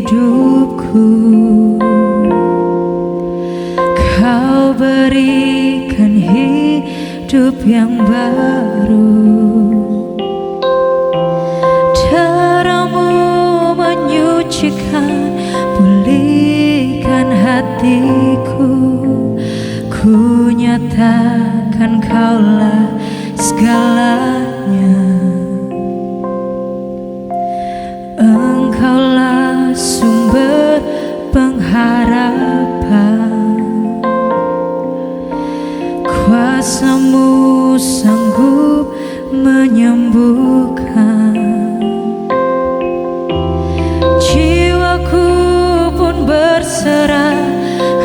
hidupku. Kau berikan hidup yang baru, darahmu menyucikan, pulihkan hatiku. Ku nyatakan Kaulah segalanya, Engkaulah sumber pengharapan. Kuasa-Mu sanggup menyembuhkan, jiwaku pun berserah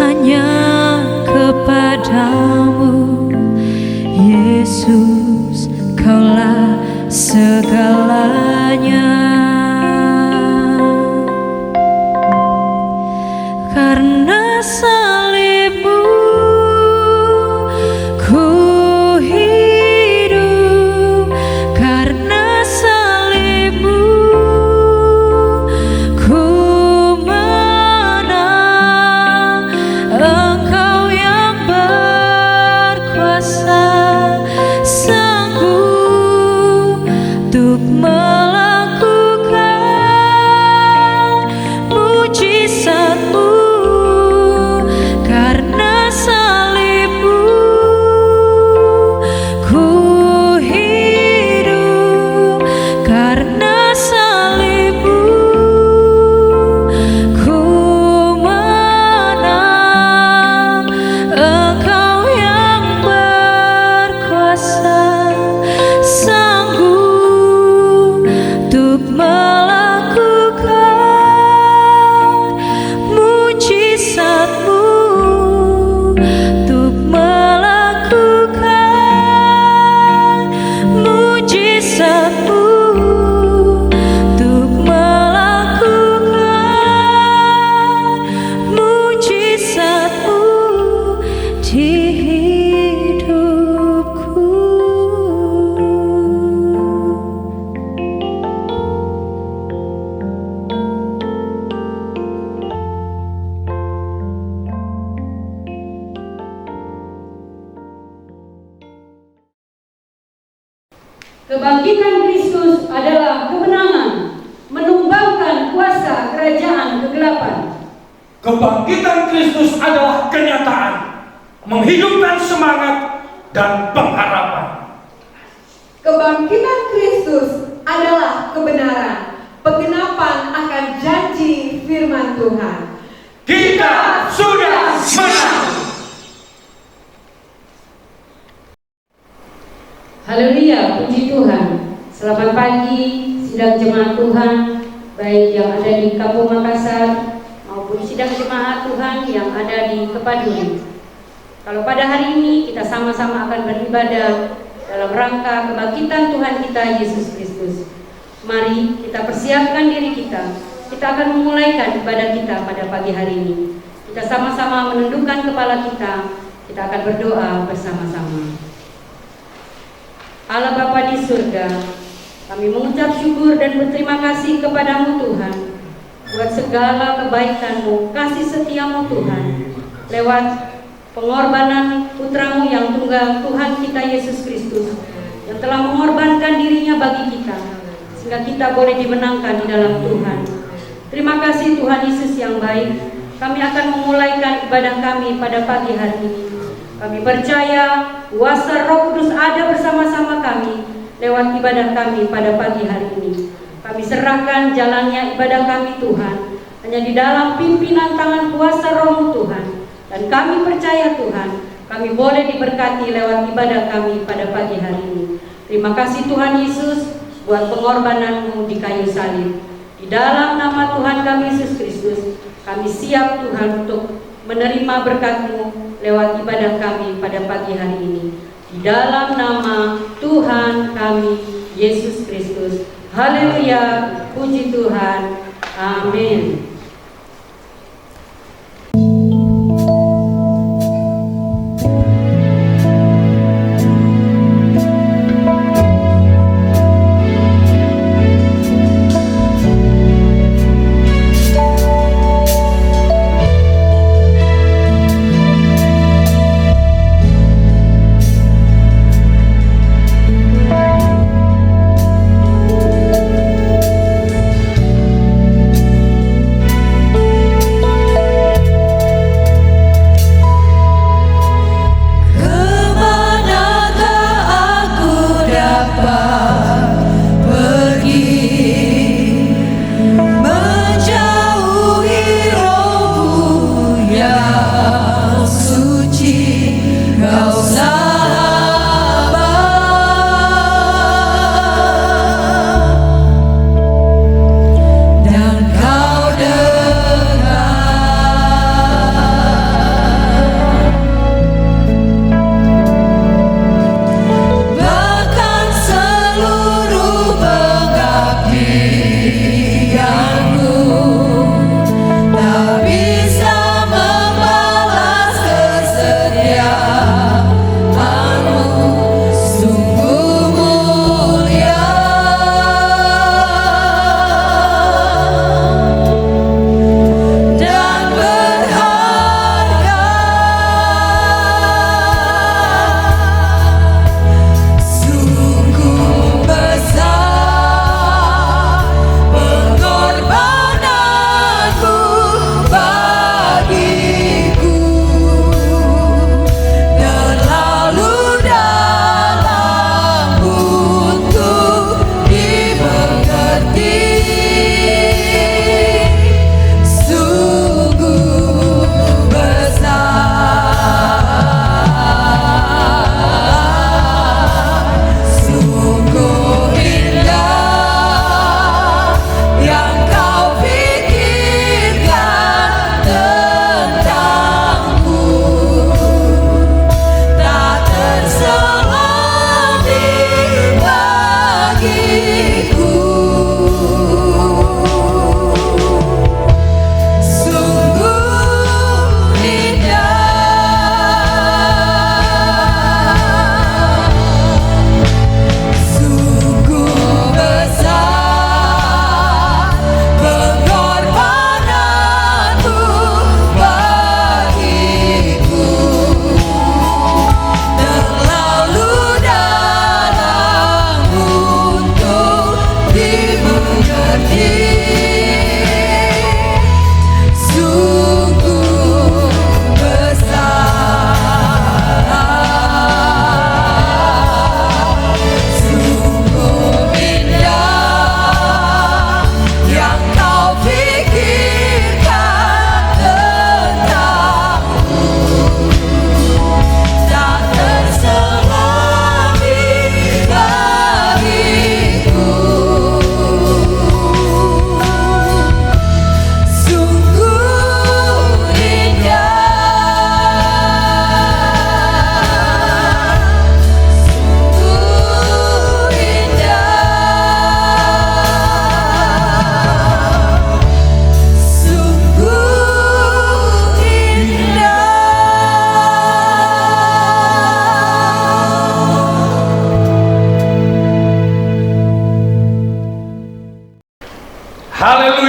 hanya kepadamu. Yesus, Kaulah segalanya. Karena salib-Mu ku hidup, karena salib-Mu ku menang. Engkau yang berkuasa, sanggup untuk melakukan mujizat-Mu. Karena salib-Mu ku hidup, karena salib-Mu ku menang. Engkau yang berkuasa, sanggup untuk melakukan mujizat-Mu, untuk melakukan mujizat-Mu, untuk melakukan mujizat-Mu di hidupku. Kebangkitan Kristus adalah kemenangan, menumbangkan kuasa kerajaan kegelapan. Kebangkitan Kristus adalah kenyataan, menghidupkan semangat dan pengharapan. Kebangkitan Kristus adalah kebenaran, penggenapan akan janji firman Tuhan. Kita sudah menang. Haleluya, puji Tuhan. Selamat pagi sidang jemaat Tuhan, baik yang ada di Kampung Makassar maupun sidang jemaat Tuhan yang ada di Kepaduri. Kalau pada hari ini kita sama-sama akan beribadah dalam rangka kebangkitan Tuhan kita Yesus Kristus. Mari kita persiapkan diri kita. Kita akan memulaikan ibadah kita pada pagi hari ini. Kita sama-sama menundukkan kepala kita. Kita akan berdoa bersama-sama. Allah Bapa di surga, kami mengucap syukur dan berterima kasih kepadamu Tuhan buat segala kebaikan-Mu, kasih setia-Mu Tuhan, lewat pengorbanan putra-Mu yang tunggal, Tuhan kita Yesus Kristus, yang telah mengorbankan dirinya bagi kita, sehingga kita boleh dimenangkan di dalam Tuhan. Terima kasih Tuhan Yesus yang baik. Kami akan memulaikan ibadah kami pada pagi hari ini. Kami percaya kuasa Roh Kudus ada bersama-sama kami lewat ibadah kami pada pagi hari ini. Kami serahkan jalannya ibadah kami Tuhan hanya di dalam pimpinan tangan kuasa Roh-Mu Tuhan. Dan kami percaya Tuhan, kami boleh diberkati lewat ibadah kami pada pagi hari ini. Terima kasih Tuhan Yesus buat pengorbanan-Mu di kayu salib. Di dalam nama Tuhan kami Yesus Kristus, kami siap Tuhan untuk menerima berkat-Mu lewat ibadah kami pada pagi hari ini. Di dalam nama Tuhan kami Yesus Kristus. Haleluya, puji Tuhan. Amin.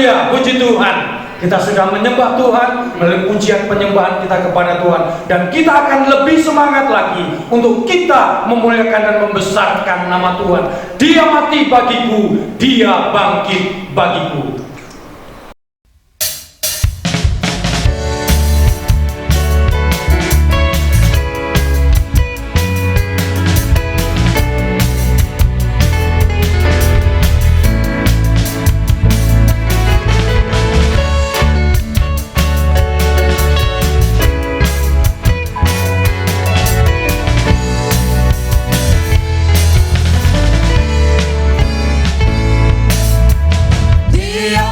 Haleluya, puji Tuhan. Kita sudah menyembah Tuhan melalui pujian penyembahan kita kepada Tuhan, dan kita akan lebih semangat lagi untuk kita memuliakan dan membesarkan nama Tuhan. Dia mati bagiku, Dia bangkit bagiku. Dia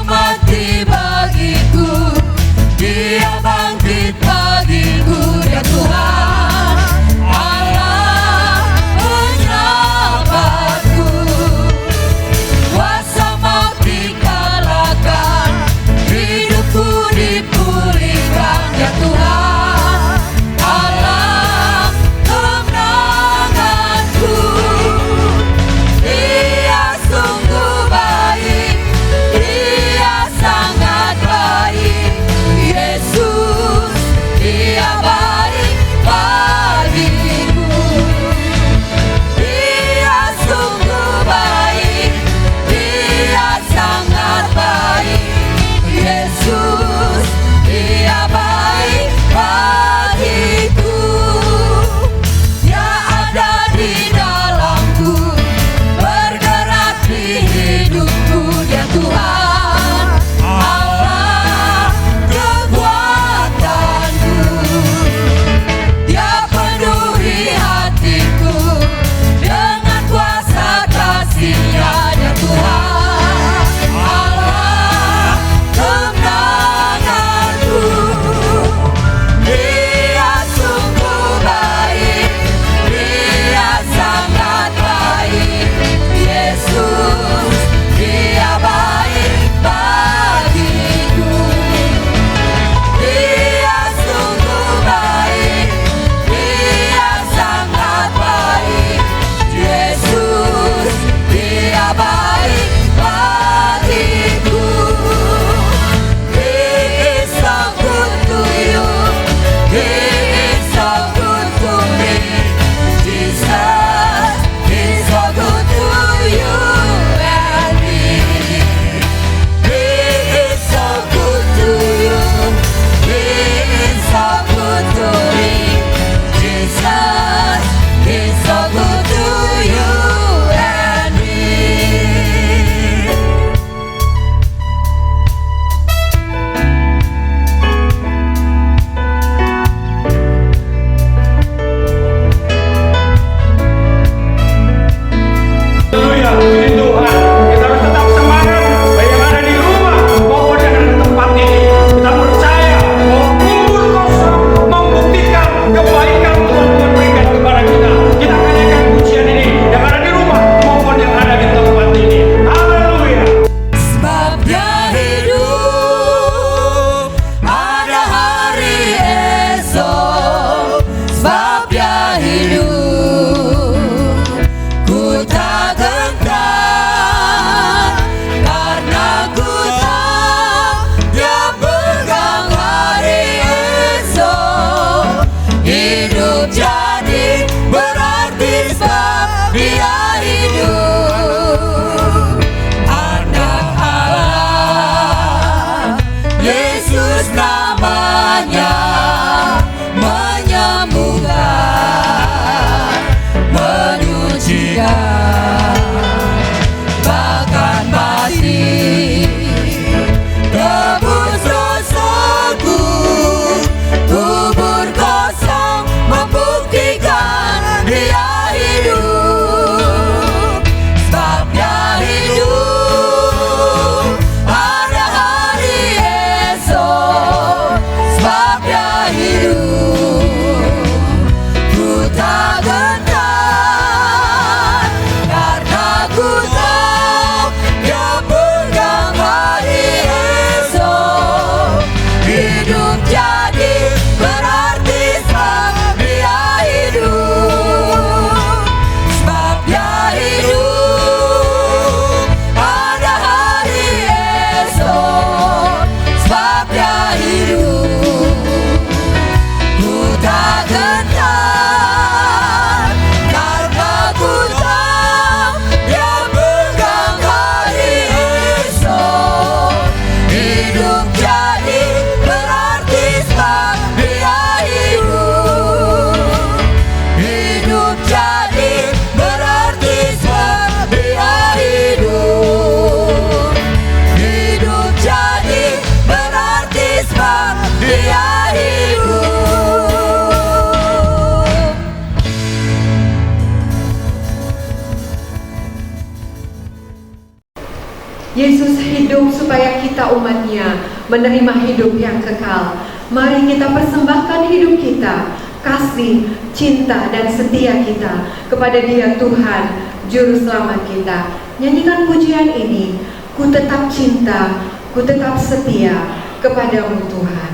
Yesus hidup supaya kita umatnya menerima hidup yang kekal. Mari kita persembahkan hidup kita, kasih, cinta, dan setia kita kepada Dia Tuhan, Juru Selamat kita. Nyanyikan pujian ini, ku tetap cinta, ku tetap setia kepadamu Tuhan.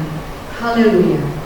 Haleluya.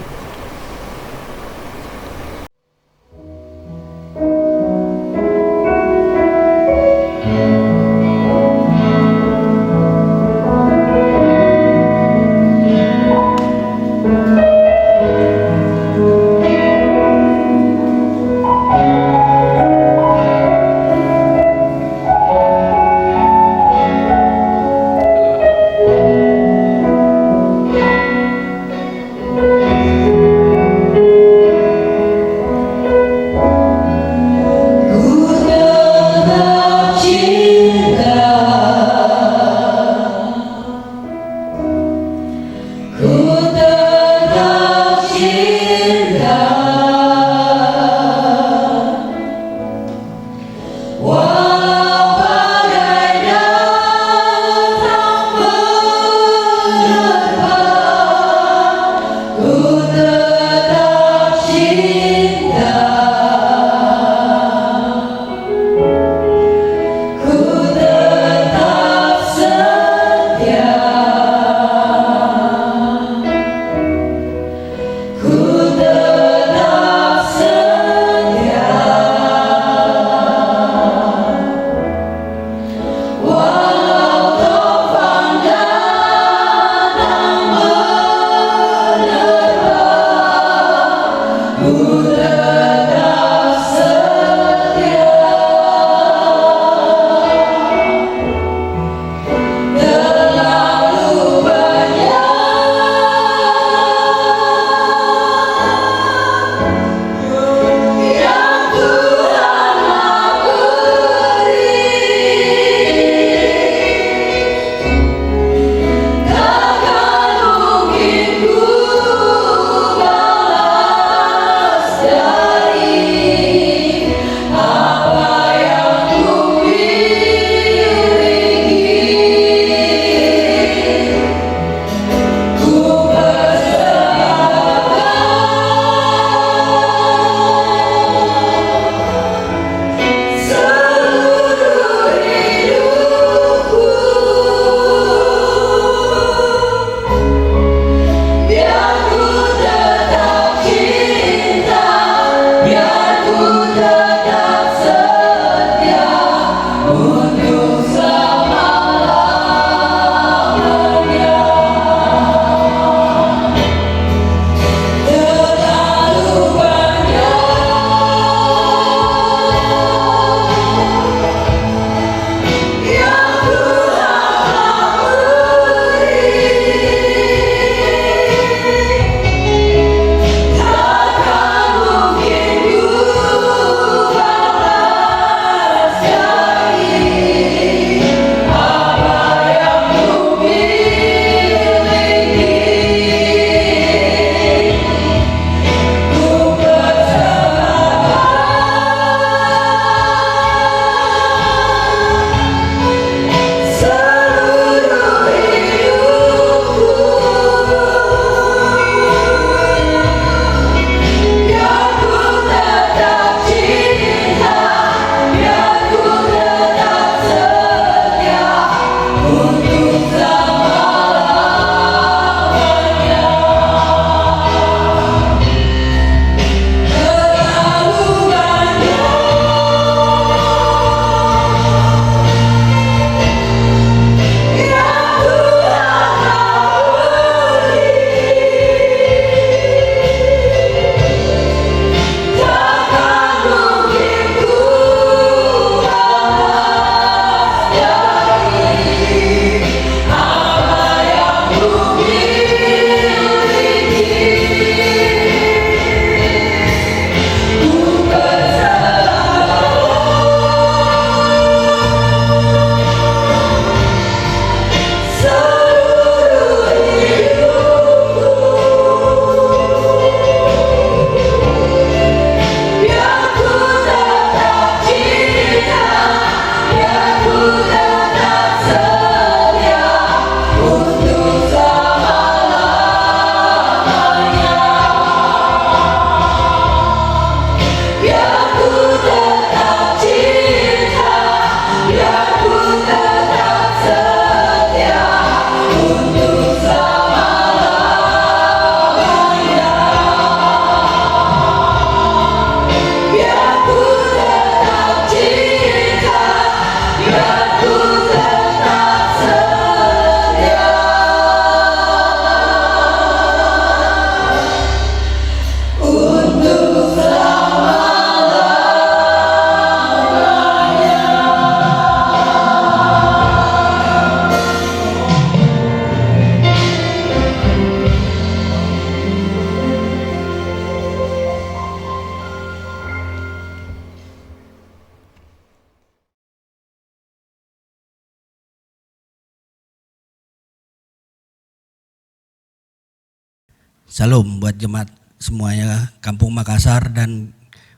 Salam buat jemaat semuanya Kampung Makassar dan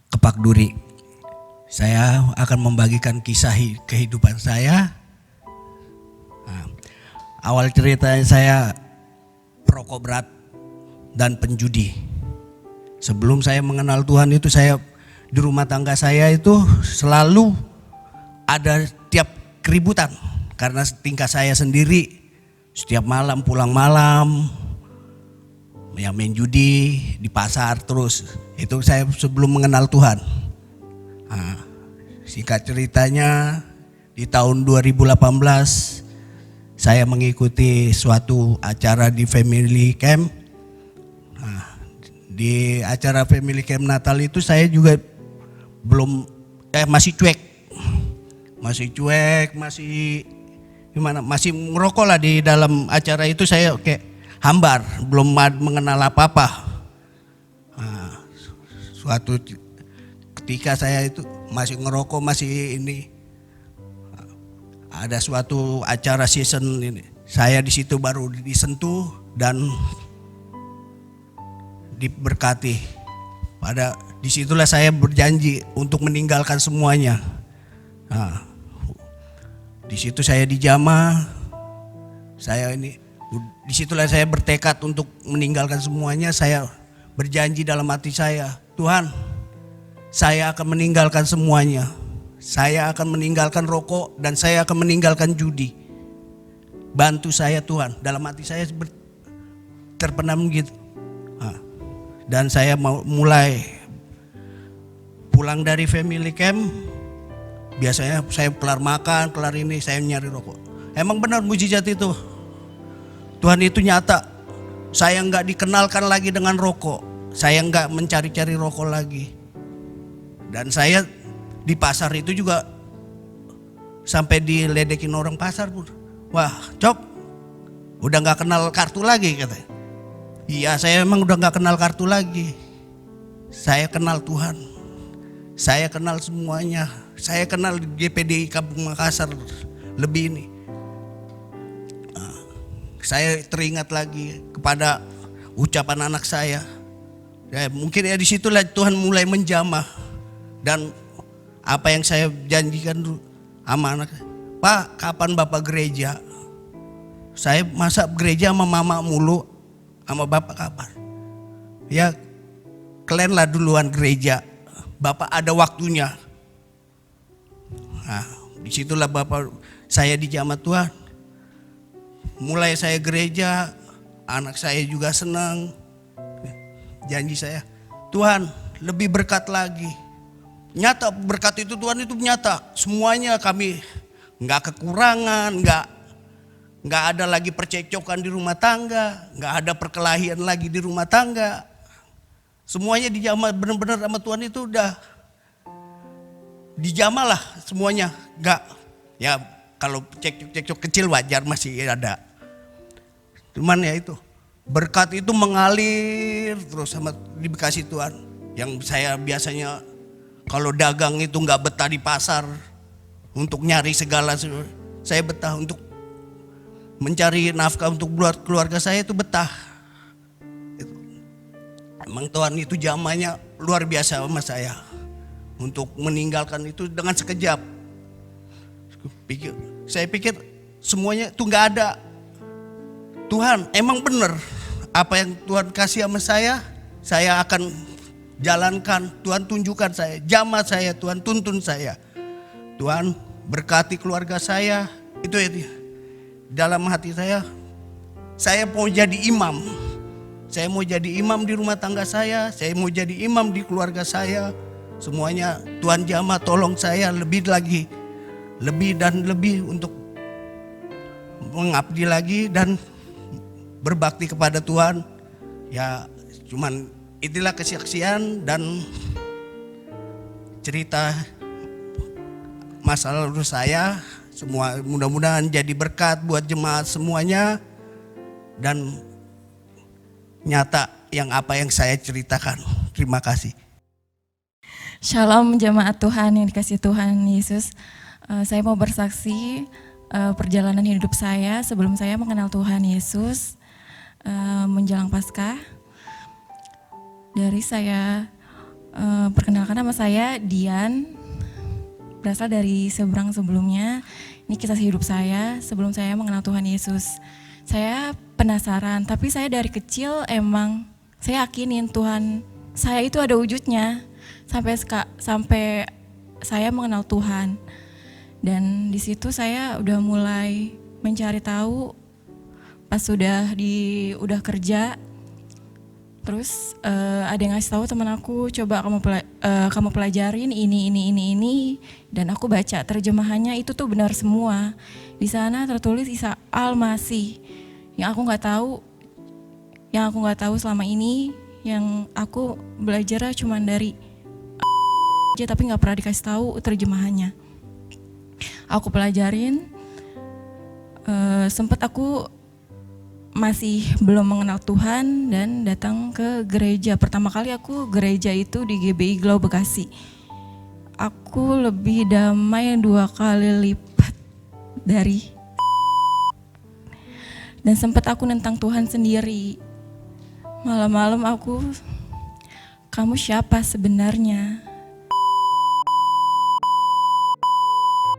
Kepak Duri. Saya akan membagikan kisah kehidupan saya. Nah, awal ceritanya saya perokok berat dan penjudi. Sebelum saya mengenal Tuhan itu, saya di rumah tangga saya itu selalu ada tiap keributan karena tingkah saya sendiri. Setiap malam pulang malam yang main judi di pasar terus. Itu saya sebelum mengenal Tuhan. Nah, singkat ceritanya di tahun 2018 saya mengikuti suatu acara di Family Camp. Nah, di acara Family Camp Natal itu saya juga masih cuek, masih ngerokok lah di dalam acara itu. Saya kayak hambar, belum mengenal apa-apa. Nah, suatu ketika saya itu masih ngerokok, masih ini, ada suatu acara season ini, saya di situ baru disentuh dan diberkati. Pada disitulah saya berjanji untuk meninggalkan semuanya. Nah, di situ saya dijamah, disitulah saya bertekad untuk meninggalkan semuanya. Saya berjanji dalam hati saya, Tuhan, saya akan meninggalkan semuanya. Saya akan meninggalkan rokok dan saya akan meninggalkan judi. Bantu saya Tuhan. Dalam hati saya terpendam gitu. Nah, dan saya mulai pulang dari Family Camp. Biasanya saya kelar makan, kelar ini, saya nyari rokok. Emang benar mujizat itu. Tuhan itu nyata. Saya enggak dikenalkan lagi dengan rokok. Saya enggak mencari-cari rokok lagi. Dan saya di pasar itu juga sampai diledekin orang pasar pun. Wah, Cok, udah enggak kenal kartu lagi katanya. Iya, saya emang udah enggak kenal kartu lagi. Saya kenal Tuhan. Saya kenal semuanya. Saya kenal GPDI Kampung Makassar lebih ini. Saya teringat lagi kepada ucapan anak saya. Ya, mungkin ya di situlah Tuhan mulai menjamah. Dan apa yang saya janjikan dulu sama anak, Pak, kapan Bapak gereja? Saya masa gereja sama mama mulu, sama Bapak kapan? Ya, kalian lah duluan gereja. Bapak ada waktunya. Nah, disitulah Bapak saya dijamah Tuhan. Mulai saya gereja, anak saya juga senang. Janji saya, Tuhan lebih berkat lagi. Nyata berkat itu Tuhan itu nyata. Semuanya kami nggak kekurangan, nggak ada lagi percekcokan di rumah tangga, nggak ada perkelahian lagi di rumah tangga. Semuanya dijamah benar-benar sama Tuhan itu udah dijamah lah semuanya. Nggak, ya kalau cekcok kecil wajar masih ada. Cuman ya itu berkat itu mengalir terus sama dikasih Tuhan. Yang saya biasanya kalau dagang itu nggak betah di pasar untuk nyari segala, saya betah untuk mencari nafkah untuk keluarga saya itu betah. Emang Tuhan itu zamannya luar biasa sama saya untuk meninggalkan itu dengan sekejap. Saya pikir semuanya itu nggak ada. Tuhan emang benar apa yang Tuhan kasih sama saya akan jalankan. Tuhan tunjukkan saya, jamah saya, Tuhan tuntun saya. Tuhan berkati keluarga saya. Itu ya, dalam hati saya mau jadi imam. Saya mau jadi imam di rumah tangga saya mau jadi imam di keluarga saya. Semuanya Tuhan jamah, tolong saya lebih lagi, lebih dan lebih untuk mengabdi lagi dan berbakti kepada Tuhan. Ya cuman itulah kesaksian dan cerita masa lalu saya. Semua mudah-mudahan jadi berkat buat jemaat semuanya dan nyata yang apa yang saya ceritakan. Terima kasih. Shalom jemaat Tuhan yang dikasih Tuhan Yesus. Saya mau bersaksi perjalanan hidup saya sebelum saya mengenal Tuhan Yesus menjelang Paskah. Dari saya, perkenalkan nama saya Dian, berasal dari seberang sebelumnya. Ini kisah hidup saya sebelum saya mengenal Tuhan Yesus. Saya penasaran, tapi saya dari kecil emang saya yakinin Tuhan saya itu ada wujudnya sampai saya mengenal Tuhan. Dan di situ saya udah mulai mencari tahu pas udah kerja. Terus ada yang ngasih tahu teman aku, coba kamu pelajarin ini, dan aku baca terjemahannya itu tuh benar semua. Di sana tertulis Isa Al-Masih. Yang aku nggak tahu selama ini, yang aku belajar cuma dari aja, tapi nggak pernah dikasih tahu terjemahannya. Aku pelajarin, sempet aku masih belum mengenal Tuhan dan datang ke gereja. Pertama kali aku gereja itu di GBI Glau Bekasi. Aku lebih damai 2 kali lipat dari. Dan sempat aku nentang Tuhan sendiri. Malam-malam aku, kamu siapa sebenarnya?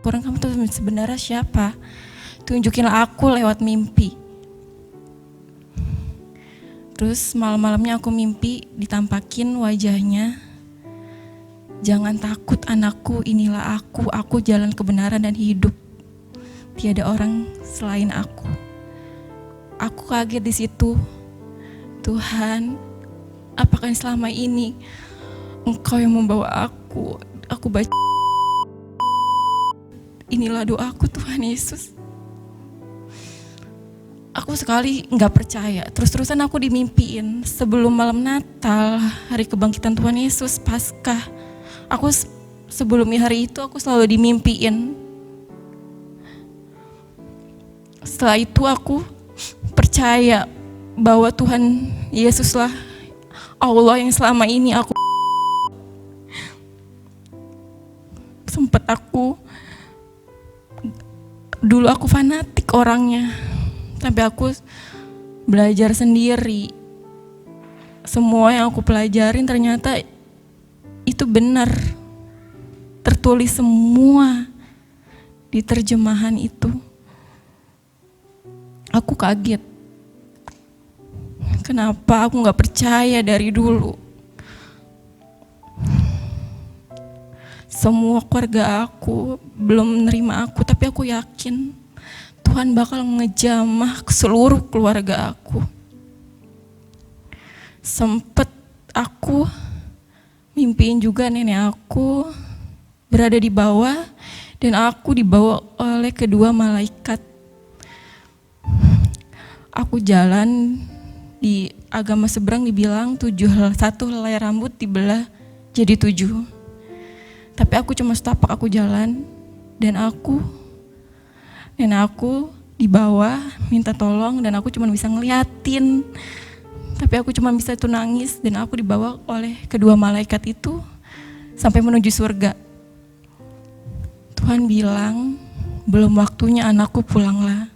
Kurang kamu tuh sebenarnya siapa? Tunjukinlah aku lewat mimpi. Terus malam-malamnya aku mimpi ditampakin wajahnya. Jangan takut anakku, inilah aku jalan kebenaran dan hidup. Tiada orang selain aku. Aku kaget di situ. Tuhan, apakah selama ini Engkau yang membawa aku? Aku baca. Inilah doaku Tuhan Yesus. Aku sekali nggak percaya, terus-terusan aku dimimpiin sebelum malam Natal, hari kebangkitan Tuhan Yesus, Paskah. Aku sebelum hari itu aku selalu dimimpiin. Setelah itu aku percaya bahwa Tuhan Yesuslah Allah yang selama ini aku sempat dulu aku fanatik orangnya. Sampai aku belajar sendiri. Semua yang aku pelajarin ternyata itu benar. Tertulis semua di terjemahan itu. Aku kaget. Kenapa aku gak percaya dari dulu? Semua keluarga aku belum menerima aku, tapi aku yakin Tuhan bakal ngejamah ke seluruh keluarga aku. Sempet aku mimpiin juga nenek aku berada di bawah dan aku dibawa oleh kedua malaikat. Aku jalan di agama seberang dibilang 1 helai rambut dibelah jadi 7. Tapi aku cuma setapak aku jalan dan nenek aku di bawah minta tolong dan aku cuma bisa ngeliatin. Tapi aku cuma bisa tuh nangis dan aku dibawa oleh kedua malaikat itu sampai menuju surga. Tuhan bilang, belum waktunya anakku, pulanglah.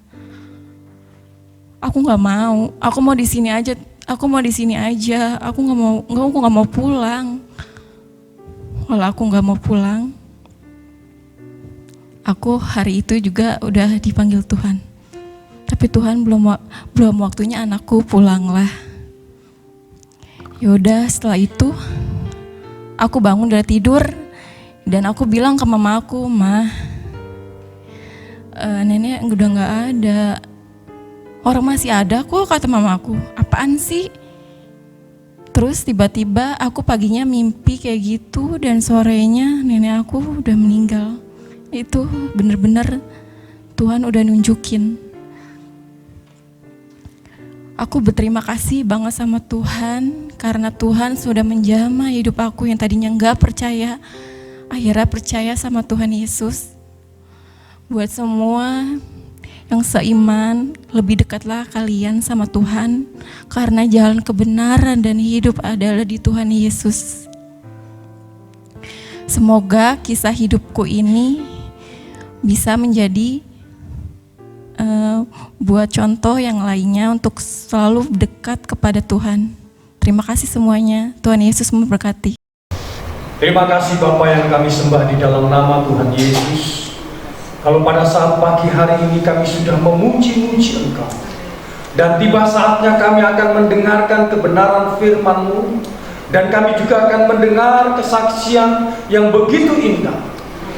Aku nggak mau. Aku mau di sini aja. Aku nggak mau pulang. Kalau aku nggak mau pulang, aku hari itu juga udah dipanggil Tuhan. Tapi Tuhan belum waktunya anakku, pulanglah. Yaudah, setelah itu aku bangun dari tidur dan aku bilang ke mama aku, "Ma, nenek udah nggak ada." "Orang masih ada kok," kata mama aku. "Apaan sih?" Terus tiba-tiba aku paginya mimpi kayak gitu dan sorenya nenek aku udah meninggal. Itu bener-bener Tuhan udah nunjukin. Aku berterima kasih banget sama Tuhan karena Tuhan sudah menjamah hidup aku yang tadinya gak percaya, akhirnya percaya sama Tuhan Yesus. Buat semua yang seiman, lebih dekatlah kalian sama Tuhan karena jalan kebenaran dan hidup adalah di Tuhan Yesus. Semoga kisah hidupku ini bisa menjadi buat contoh yang lainnya untuk selalu dekat kepada Tuhan. Terima kasih semuanya. Tuhan Yesus memberkati. Terima kasih Bapa yang kami sembah di dalam nama Tuhan Yesus. Kalau pada saat pagi hari ini kami sudah memuji-muji Engkau, dan tiba saatnya kami akan mendengarkan kebenaran firman-Mu, dan kami juga akan mendengar kesaksian yang begitu indah.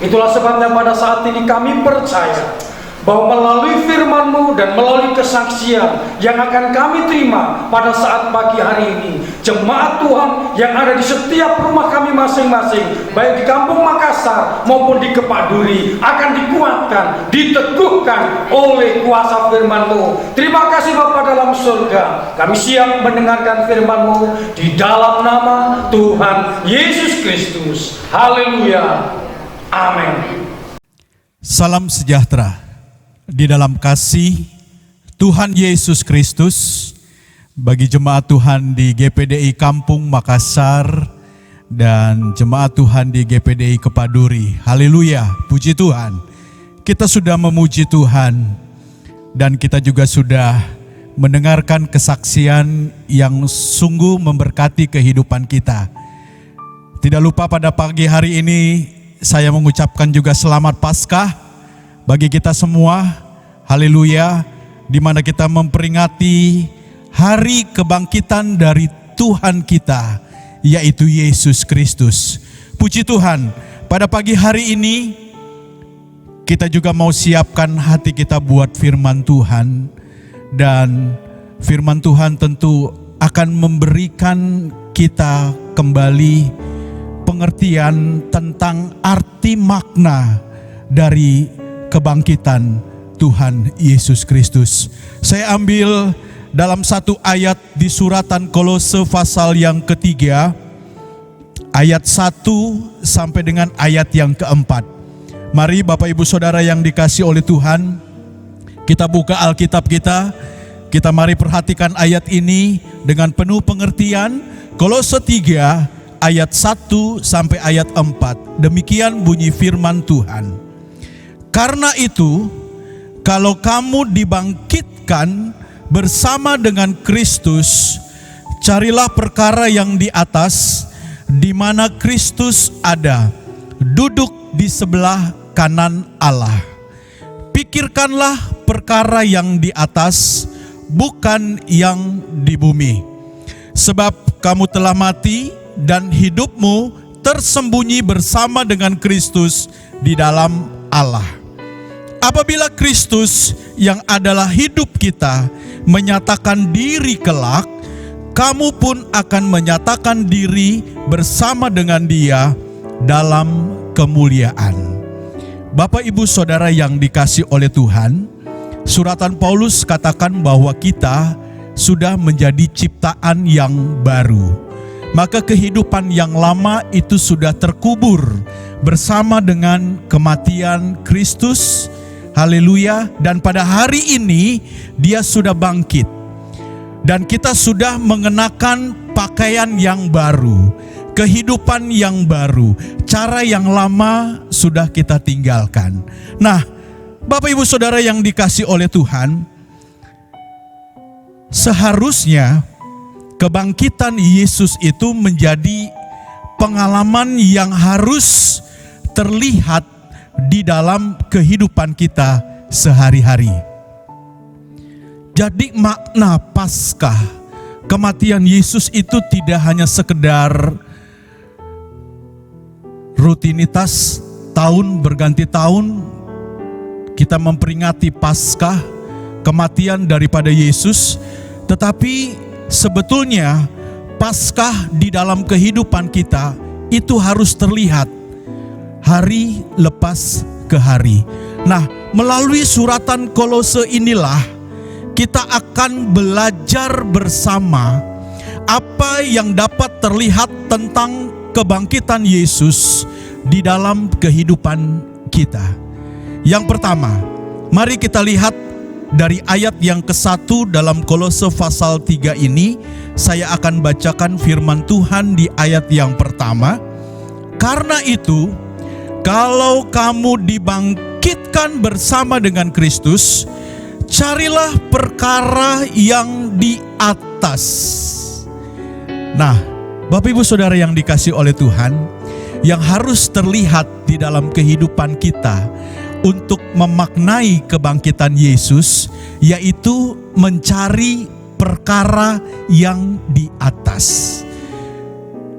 Itulah sebabnya pada saat ini kami percaya bahwa melalui firman-Mu dan melalui kesaksian yang akan kami terima pada saat pagi hari ini, jemaat Tuhan yang ada di setiap rumah kami masing-masing, baik di kampung Makassar maupun di Kepaduri, akan dikuatkan, diteguhkan oleh kuasa firman-Mu. Terima kasih Bapa dalam surga, kami siap mendengarkan firman-Mu di dalam nama Tuhan Yesus Kristus. Haleluya, amin. Salam sejahtera di dalam kasih Tuhan Yesus Kristus bagi jemaat Tuhan di GPDI Kampung Makassar dan jemaat Tuhan di GPDI Kepaduri. Haleluya, puji Tuhan. Kita sudah memuji Tuhan dan kita juga sudah mendengarkan kesaksian yang sungguh memberkati kehidupan kita. Tidak lupa pada pagi hari ini saya mengucapkan juga selamat Paskah bagi kita semua. Haleluya, di mana kita memperingati hari kebangkitan dari Tuhan kita, yaitu Yesus Kristus. Puji Tuhan, pada pagi hari ini kita juga mau siapkan hati kita buat firman Tuhan, dan firman Tuhan tentu akan memberikan kita kembali pengertian tentang arti makna dari kebangkitan Tuhan Yesus Kristus. Saya ambil dalam satu ayat di suratan Kolose pasal yang ketiga, ayat 1 sampai dengan ayat yang keempat. Mari Bapak Ibu Saudara yang dikasihi oleh Tuhan, kita buka Alkitab kita. Kita mari perhatikan ayat ini dengan penuh pengertian. Kolose 3 ayat 1 sampai ayat 4. Demikian bunyi firman Tuhan. Karena itu, kalau kamu dibangkitkan bersama dengan Kristus, carilah perkara yang di atas, di mana Kristus ada, duduk di sebelah kanan Allah. Pikirkanlah perkara yang di atas, bukan yang di bumi. Sebab kamu telah mati dan hidupmu tersembunyi bersama dengan Kristus di dalam Allah. Apabila Kristus yang adalah hidup kita menyatakan diri kelak, kamu pun akan menyatakan diri bersama dengan Dia dalam kemuliaan. Bapak Ibu Saudara yang dikasihi oleh Tuhan, suratan Paulus katakan bahwa kita sudah menjadi ciptaan yang baru. Maka kehidupan yang lama itu sudah terkubur bersama dengan kematian Kristus. Haleluya, dan pada hari ini Dia sudah bangkit dan kita sudah mengenakan pakaian yang baru, kehidupan yang baru, cara yang lama sudah kita tinggalkan. Nah, Bapak Ibu Saudara yang dikasihi oleh Tuhan, seharusnya kebangkitan Yesus itu menjadi pengalaman yang harus terlihat di dalam kehidupan kita sehari-hari. Jadi makna Paskah, kematian Yesus itu tidak hanya sekedar rutinitas tahun berganti tahun kita memperingati Paskah, kematian daripada Yesus, tetapi sebetulnya Paskah di dalam kehidupan kita itu harus terlihat hari lepas ke hari. Nah, melalui suratan Kolose inilah kita akan belajar bersama apa yang dapat terlihat tentang kebangkitan Yesus di dalam kehidupan kita. Yang pertama, mari kita lihat dari ayat yang ke-1 dalam Kolose pasal 3 ini. Saya akan bacakan firman Tuhan di ayat yang pertama. Karena itu, kalau kamu dibangkitkan bersama dengan Kristus, carilah perkara yang di atas. Nah, Bapak Ibu Saudara yang dikasihi oleh Tuhan, yang harus terlihat di dalam kehidupan kita untuk memaknai kebangkitan Yesus, yaitu mencari perkara yang di atas.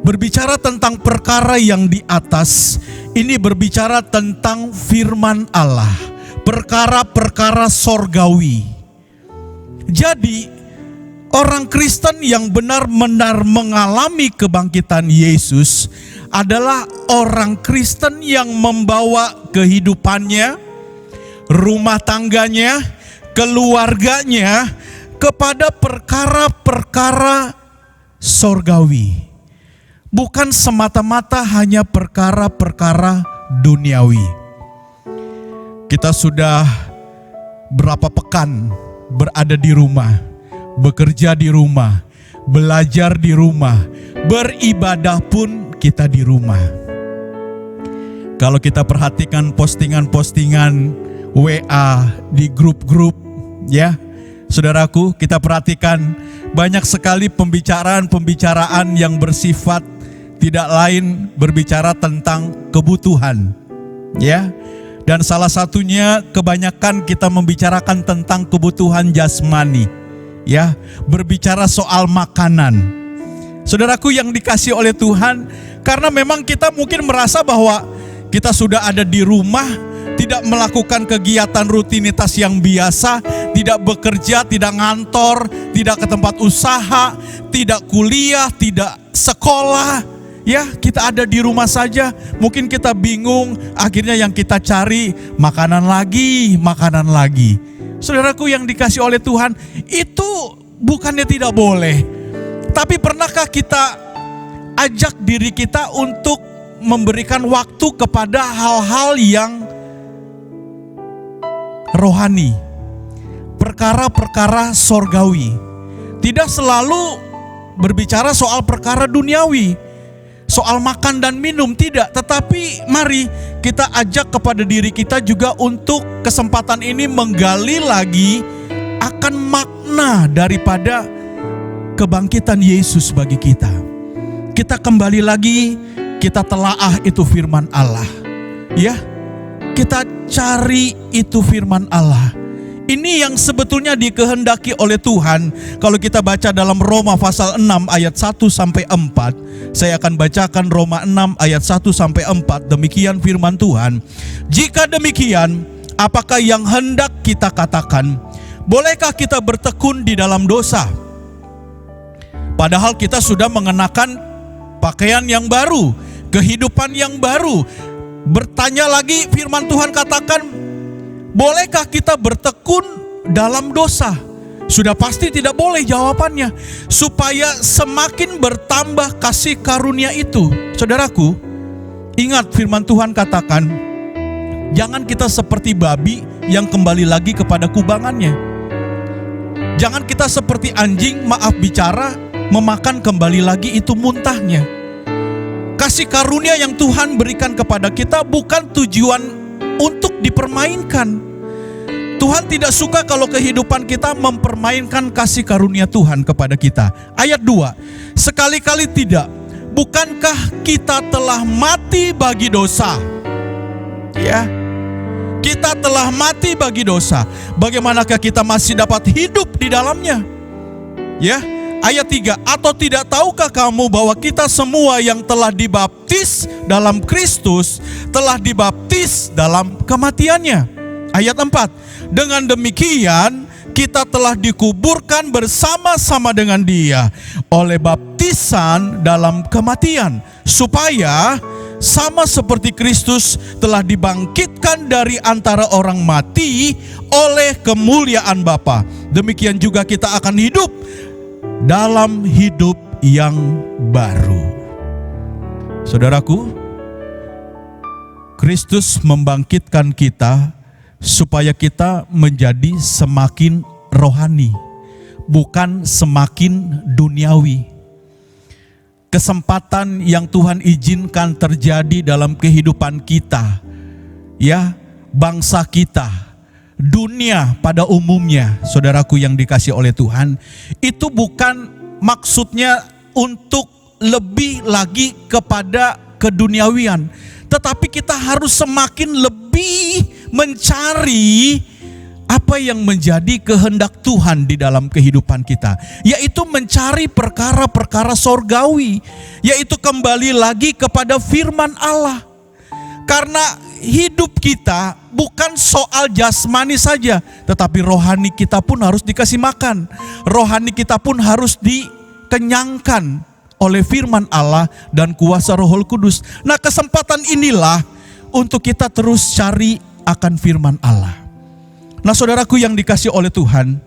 Berbicara tentang perkara yang di atas, ini berbicara tentang firman Allah, perkara-perkara sorgawi. Jadi, orang Kristen yang benar-benar mengalami kebangkitan Yesus adalah orang Kristen yang membawa kehidupannya, rumah tangganya, keluarganya kepada perkara-perkara sorgawi. Bukan semata-mata hanya perkara-perkara duniawi. Kita sudah berapa pekan berada di rumah, bekerja di rumah, belajar di rumah, beribadah pun kita di rumah. Kalau kita perhatikan postingan-postingan WA di grup-grup, ya, saudaraku, kita perhatikan banyak sekali pembicaraan-pembicaraan yang bersifat tidak lain berbicara tentang kebutuhan, ya. Dan salah satunya kebanyakan kita membicarakan tentang kebutuhan jasmani, ya, berbicara soal makanan. Saudaraku yang dikasihi oleh Tuhan, karena memang kita mungkin merasa bahwa kita sudah ada di rumah, tidak melakukan kegiatan rutinitas yang biasa, tidak bekerja, tidak ngantor, tidak ke tempat usaha, tidak kuliah, tidak sekolah. Ya, kita ada di rumah saja. Mungkin kita bingung, akhirnya yang kita cari makanan lagi, makanan lagi. Saudaraku yang dikasihi oleh Tuhan, itu bukannya tidak boleh. Tapi pernahkah kita ajak diri kita untuk memberikan waktu kepada hal-hal yang rohani, perkara-perkara sorgawi. Tidak selalu berbicara soal perkara duniawi, soal makan dan minum, tidak. Tetapi mari kita ajak kepada diri kita juga untuk kesempatan ini menggali lagi akan makna daripada kebangkitan Yesus bagi kita. Kita kembali lagi, kita telaah itu firman Allah, ya. Kita cari itu firman Allah. Ini yang sebetulnya dikehendaki oleh Tuhan. Kalau kita baca dalam Roma pasal 6 ayat 1 sampai 4, saya akan bacakan Roma 6 ayat 1 sampai 4. Demikian firman Tuhan. Jika demikian, apakah yang hendak kita katakan? Bolehkah kita bertekun di dalam dosa? Padahal kita sudah mengenakan pakaian yang baru, kehidupan yang baru. Bertanya lagi, firman Tuhan katakan, bolehkah kita bertekun dalam dosa? Sudah pasti tidak boleh jawabannya. Supaya semakin bertambah kasih karunia itu. Saudaraku, ingat firman Tuhan katakan, jangan kita seperti babi yang kembali lagi kepada kubangannya. Jangan kita seperti anjing, maaf bicara, memakan kembali lagi itu muntahnya. Kasih karunia yang Tuhan berikan kepada kita bukan tujuan untuk dipermainkan. Tuhan tidak suka kalau kehidupan kita mempermainkan kasih karunia Tuhan kepada kita. Ayat 2, sekali-kali tidak. Bukankah kita telah mati bagi dosa? Ya, kita telah mati bagi dosa. Bagaimanakah kita masih dapat hidup di dalamnya? Ya, ayat 3, atau tidak tahukah kamu bahwa kita semua yang telah dibaptis dalam Kristus telah dibaptis dalam kematiannya? Ayat 4, dengan demikian kita telah dikuburkan bersama-sama dengan Dia oleh baptisan dalam kematian, supaya sama seperti Kristus telah dibangkitkan dari antara orang mati oleh kemuliaan Bapa, demikian juga kita akan hidup dalam hidup yang baru. Saudaraku, Kristus membangkitkan kita supaya kita menjadi semakin rohani, bukan semakin duniawi. Kesempatan yang Tuhan izinkan terjadi dalam kehidupan kita, ya, bangsa kita, dunia pada umumnya, saudaraku yang dikasihi oleh Tuhan, itu bukan maksudnya untuk lebih lagi kepada keduniawian, tetapi kita harus semakin lebih mencari apa yang menjadi kehendak Tuhan di dalam kehidupan kita, yaitu mencari perkara-perkara sorgawi, yaitu kembali lagi kepada firman Allah. Karena hidup kita bukan soal jasmani saja, tetapi rohani kita pun harus dikasih makan. Rohani kita pun harus dikenyangkan oleh firman Allah dan kuasa Roh Kudus. Nah, kesempatan inilah untuk kita terus cari akan firman Allah. Nah, saudaraku yang dikasih oleh Tuhan,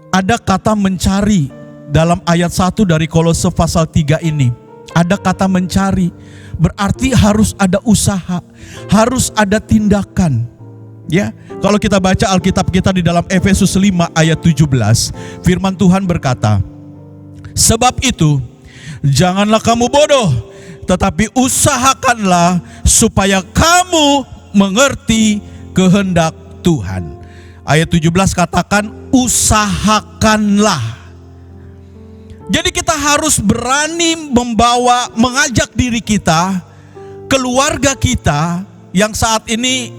ada kata mencari dalam ayat 1 dari Kolose pasal 3 ini. Ada kata mencari, berarti harus ada usaha, harus ada tindakan. Ya, kalau kita baca Alkitab kita di dalam Efesus 5 ayat 17, firman Tuhan berkata, "Sebab itu, janganlah kamu bodoh, tetapi usahakanlah supaya kamu mengerti kehendak Tuhan." Ayat 17 katakan, usahakanlah. Jadi kita harus berani mengajak diri kita, keluarga kita yang saat ini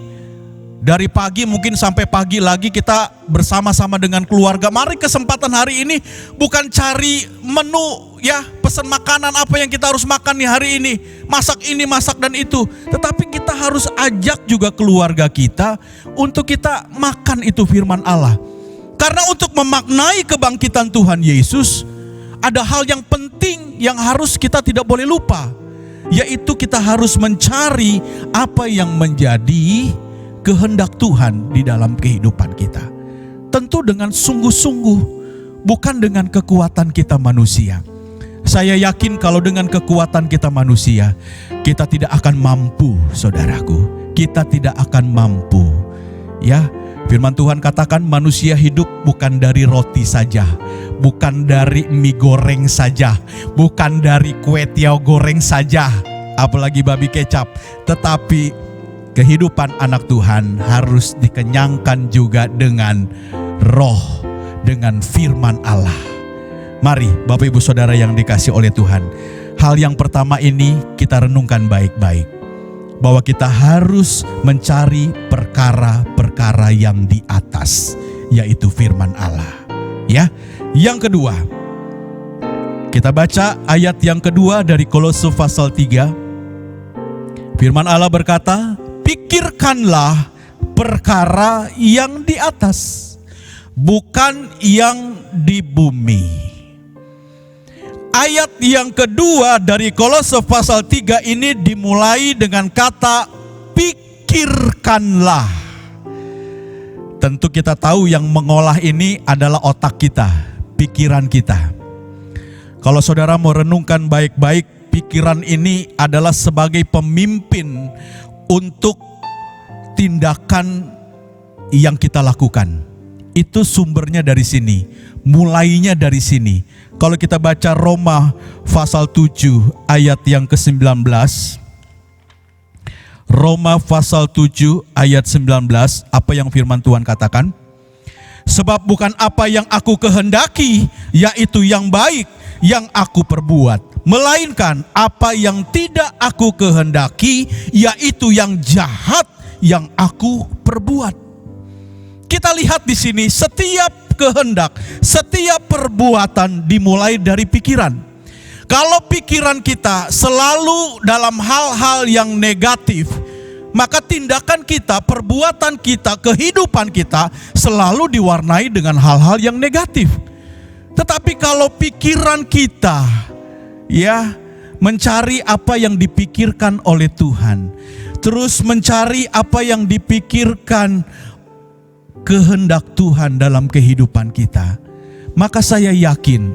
dari pagi mungkin sampai pagi lagi kita bersama-sama dengan keluarga. Mari kesempatan hari ini bukan cari menu ya, pesan makanan apa yang kita harus makan nih hari ini, masak dan itu. Tetapi kita harus ajak juga keluarga kita untuk kita makan itu firman Allah. Karena untuk memaknai kebangkitan Tuhan Yesus, ada hal yang penting yang harus kita tidak boleh lupa, yaitu kita harus mencari apa yang menjadi kehendak Tuhan di dalam kehidupan kita. Tentu dengan sungguh-sungguh, bukan dengan kekuatan kita manusia. Saya yakin kalau dengan kekuatan kita manusia, kita tidak akan mampu, saudaraku. Kita tidak akan mampu. Ya, firman Tuhan katakan manusia hidup bukan dari roti saja, bukan dari mie goreng saja, bukan dari kue tiaw goreng saja, apalagi babi kecap, tetapi kehidupan anak Tuhan harus dikenyangkan juga dengan roh, dengan firman Allah. Mari Bapak Ibu Saudara yang dikasih oleh Tuhan, hal yang pertama ini kita renungkan baik-baik, bahwa kita harus mencari perkara-perkara yang di atas, yaitu firman Allah. Ya, yang kedua, kita baca ayat yang kedua dari Kolose pasal 3. Firman Allah berkata, "Pikirkanlah perkara yang di atas, bukan yang di bumi." Ayat yang kedua dari Kolose pasal 3 ini dimulai dengan kata pikirkanlah. Tentu kita tahu yang mengolah ini adalah otak kita, pikiran kita. Kalau saudara mau renungkan baik-baik, pikiran ini adalah sebagai pemimpin untuk tindakan yang kita lakukan. Itu sumbernya dari sini, mulainya dari sini. Kalau kita baca Roma pasal 7 ayat yang ke-19, Roma pasal 7 ayat 19, apa yang firman Tuhan katakan? "Sebab bukan apa yang aku kehendaki, yaitu yang baik, yang aku perbuat, melainkan apa yang tidak aku kehendaki, yaitu yang jahat, yang aku perbuat." Kita lihat di sini, setiap kehendak, setiap perbuatan dimulai dari pikiran. Kalau pikiran kita selalu dalam hal-hal yang negatif, maka tindakan kita, perbuatan kita, kehidupan kita selalu diwarnai dengan hal-hal yang negatif. Tetapi kalau pikiran kita ya mencari apa yang dipikirkan oleh Tuhan, terus mencari apa yang dipikirkan kehendak Tuhan dalam kehidupan kita, maka saya yakin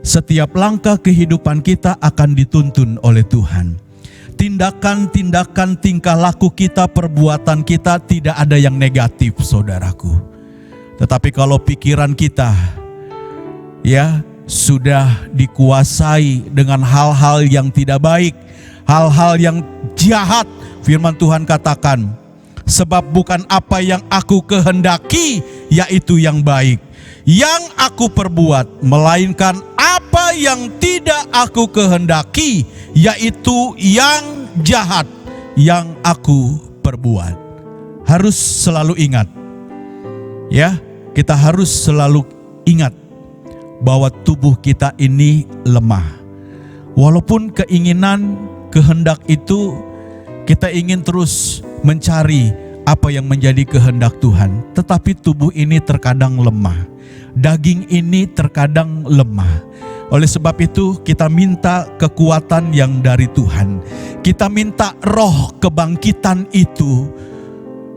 setiap langkah kehidupan kita akan dituntun oleh Tuhan. Tindakan-tindakan, tingkah laku kita, perbuatan kita tidak ada yang negatif, saudaraku. Tetapi kalau pikiran kita ya sudah dikuasai dengan hal-hal yang tidak baik, hal-hal yang jahat, firman Tuhan katakan, "Sebab bukan apa yang aku kehendaki, yaitu yang baik, yang aku perbuat, melainkan apa yang tidak aku kehendaki, yaitu yang jahat yang aku perbuat. Harus selalu ingat, ya, kita harus selalu ingat bahwa tubuh kita ini lemah. Walaupun keinginan, kehendak itu kita ingin terus mencari apa yang menjadi kehendak Tuhan, tetapi tubuh ini terkadang lemah. Daging ini terkadang lemah. Oleh sebab itu kita minta kekuatan yang dari Tuhan. Kita minta roh kebangkitan itu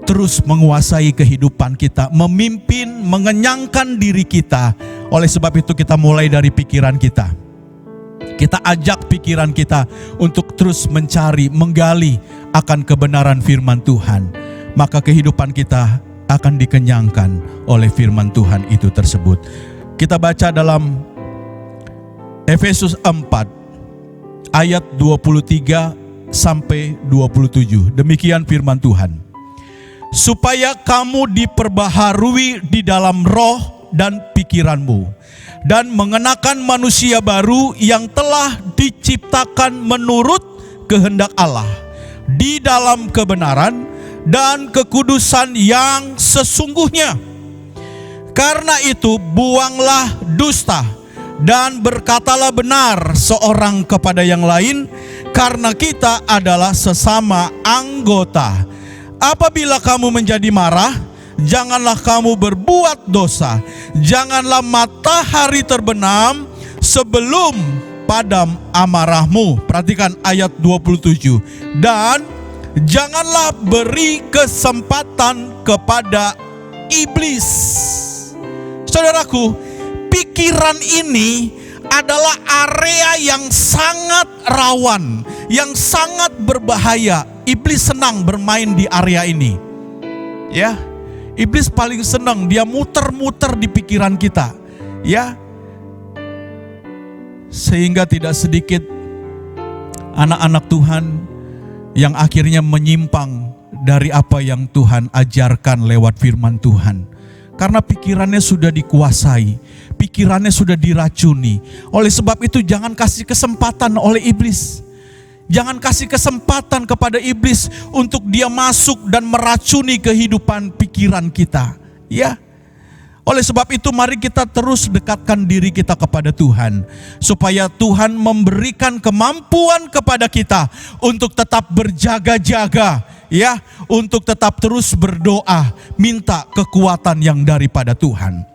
terus menguasai kehidupan kita, memimpin, mengenyangkan diri kita. Oleh sebab itu kita mulai dari pikiran kita. Kita ajak pikiran kita untuk terus mencari, menggali akan kebenaran firman Tuhan. Maka kehidupan kita akan dikenyangkan oleh firman Tuhan itu tersebut. Kita baca dalam Efesus 4 ayat 23 sampai 27. Demikian firman Tuhan. Supaya kamu diperbaharui di dalam roh dan pikiranmu, dan mengenakan manusia baru yang telah diciptakan menurut kehendak Allah di dalam kebenaran dan kekudusan yang sesungguhnya. Karena itu buanglah dusta dan berkatalah benar seorang kepada yang lain, karena kita adalah sesama anggota. Apabila kamu menjadi marah, janganlah kamu berbuat dosa. Janganlah matahari terbenam sebelum padam amarahmu. Perhatikan ayat 27. Dan janganlah beri kesempatan kepada iblis. Saudaraku, pikiran ini adalah area yang sangat rawan, yang sangat berbahaya. Iblis senang bermain di area ini. Ya, iblis paling senang, dia muter-muter di pikiran kita. Ya, sehingga tidak sedikit anak-anak Tuhan yang akhirnya menyimpang dari apa yang Tuhan ajarkan lewat firman Tuhan. Karena pikirannya sudah dikuasai, pikirannya sudah diracuni. Oleh sebab itu jangan kasih kesempatan oleh iblis. Jangan kasih kesempatan kepada iblis untuk dia masuk dan meracuni kehidupan pikiran kita. Ya. Oleh sebab itu mari kita terus dekatkan diri kita kepada Tuhan, supaya Tuhan memberikan kemampuan kepada kita untuk tetap berjaga-jaga, ya, untuk tetap terus berdoa, minta kekuatan yang daripada Tuhan.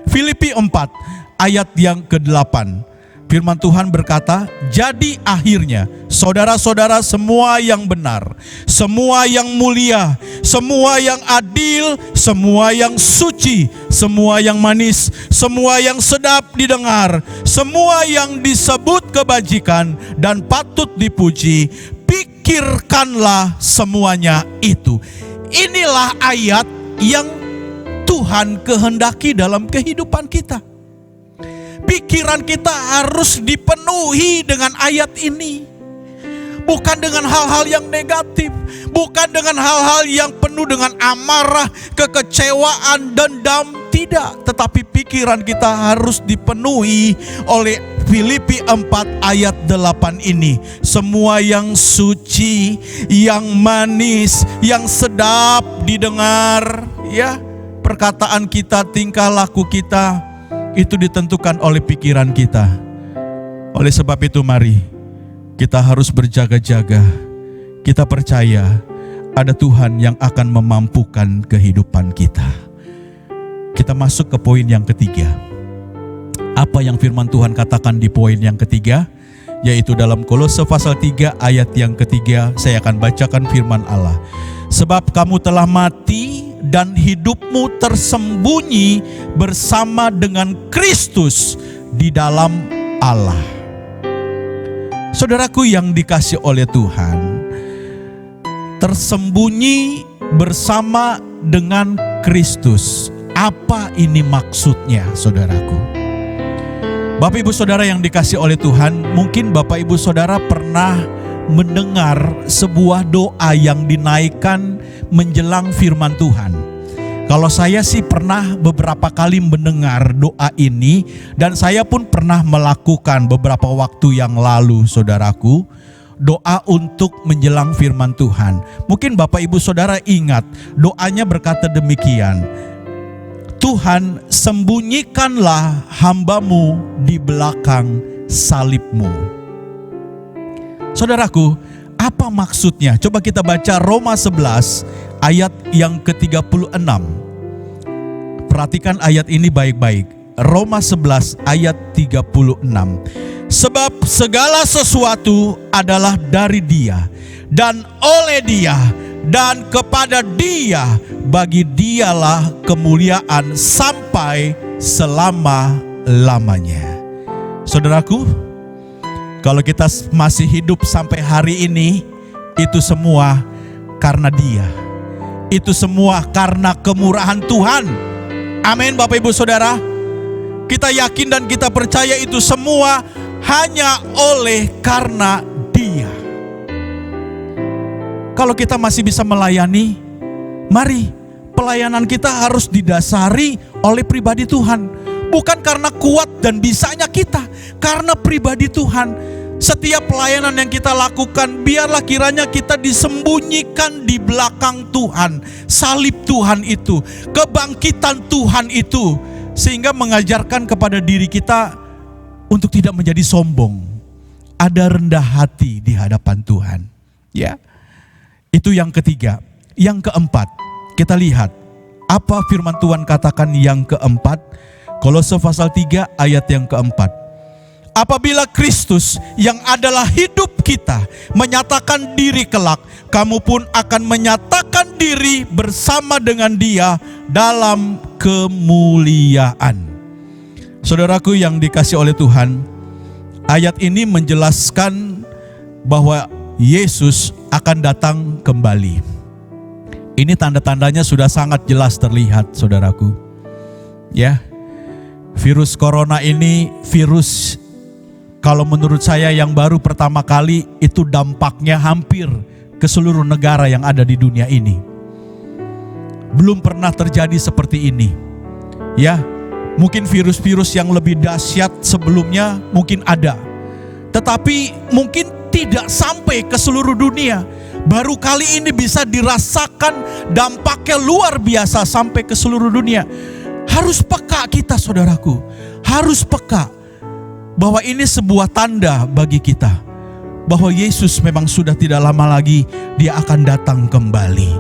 Filipi 4 ayat yang ke-8. Firman Tuhan berkata, jadi akhirnya saudara-saudara semua yang benar, semua yang mulia, semua yang adil, semua yang suci, semua yang manis, semua yang sedap didengar, semua yang disebut kebajikan dan patut dipuji, pikirkanlah semuanya itu. Inilah ayat yang Tuhan kehendaki dalam kehidupan kita. Pikiran kita harus dipenuhi dengan ayat ini. Bukan dengan hal-hal yang negatif, bukan dengan hal-hal yang penuh dengan amarah, kekecewaan, dendam, tidak. Tetapi pikiran kita harus dipenuhi oleh Filipi 4 ayat 8 ini. Semua yang suci, yang manis, yang sedap didengar, ya, perkataan kita, tingkah laku kita, itu ditentukan oleh pikiran kita. Oleh sebab itu mari kita harus berjaga-jaga. Kita percaya ada Tuhan yang akan memampukan kehidupan kita. Kita masuk ke poin yang ketiga. Apa yang firman Tuhan katakan di poin yang ketiga? Yaitu dalam Kolose pasal 3 ayat yang ketiga. Saya akan bacakan firman Allah. Sebab kamu telah mati dan hidupmu tersembunyi bersama dengan Kristus di dalam Allah. Saudaraku yang dikasihi oleh Tuhan, tersembunyi bersama dengan Kristus. Apa ini maksudnya, saudaraku? Bapak Ibu Saudara yang dikasihi oleh Tuhan, mungkin Bapak Ibu Saudara pernah mendengar sebuah doa yang dinaikkan menjelang firman Tuhan. Kalau saya sih pernah beberapa kali mendengar doa ini, dan saya pun pernah melakukan beberapa waktu yang lalu, saudaraku, doa untuk menjelang firman Tuhan. Mungkin Bapak Ibu Saudara ingat, doanya berkata demikian, Tuhan, sembunyikanlah hamba-Mu di belakang salib-Mu. Saudaraku, apa maksudnya? Coba kita baca Roma 11 ayat yang ke-36. Perhatikan ayat ini baik-baik. Roma 11 ayat 36. Sebab segala sesuatu adalah dari Dia, dan oleh Dia, dan kepada Dia, bagi Dialah kemuliaan sampai selama-lamanya. Saudaraku, kalau kita masih hidup sampai hari ini, itu semua karena Dia. Itu semua karena kemurahan Tuhan. Amin, Bapak Ibu Saudara. Kita yakin dan kita percaya itu semua hanya oleh karena Dia. Kalau kita masih bisa melayani, mari pelayanan kita harus didasari oleh pribadi Tuhan. Bukan karena kuat dan bisanya kita, karena pribadi Tuhan. Setiap pelayanan yang kita lakukan, biarlah kiranya kita disembunyikan di belakang Tuhan. Salib Tuhan itu, kebangkitan Tuhan itu, sehingga mengajarkan kepada diri kita untuk tidak menjadi sombong. Ada rendah hati di hadapan Tuhan. Ya, itu yang ketiga. Yang keempat, kita lihat apa firman Tuhan katakan yang keempat. Kolose pasal 3 ayat yang keempat. Apabila Kristus yang adalah hidup kita menyatakan diri kelak, kamu pun akan menyatakan diri bersama dengan Dia dalam kemuliaan. Saudaraku yang dikasih oleh Tuhan, ayat ini menjelaskan bahwa Yesus akan datang kembali. Ini tanda-tandanya sudah sangat jelas terlihat, saudaraku. Ya, virus corona ini virus, kalau menurut saya yang baru pertama kali, itu dampaknya hampir ke seluruh negara yang ada di dunia ini. Belum pernah terjadi seperti ini. Ya, mungkin virus-virus yang lebih dahsyat sebelumnya mungkin ada, tetapi mungkin tidak sampai ke seluruh dunia. Baru kali ini bisa dirasakan dampaknya luar biasa sampai ke seluruh dunia. Harus peka kita, saudaraku. Harus peka bahwa ini sebuah tanda bagi kita, bahwa Yesus memang sudah tidak lama lagi Dia akan datang kembali.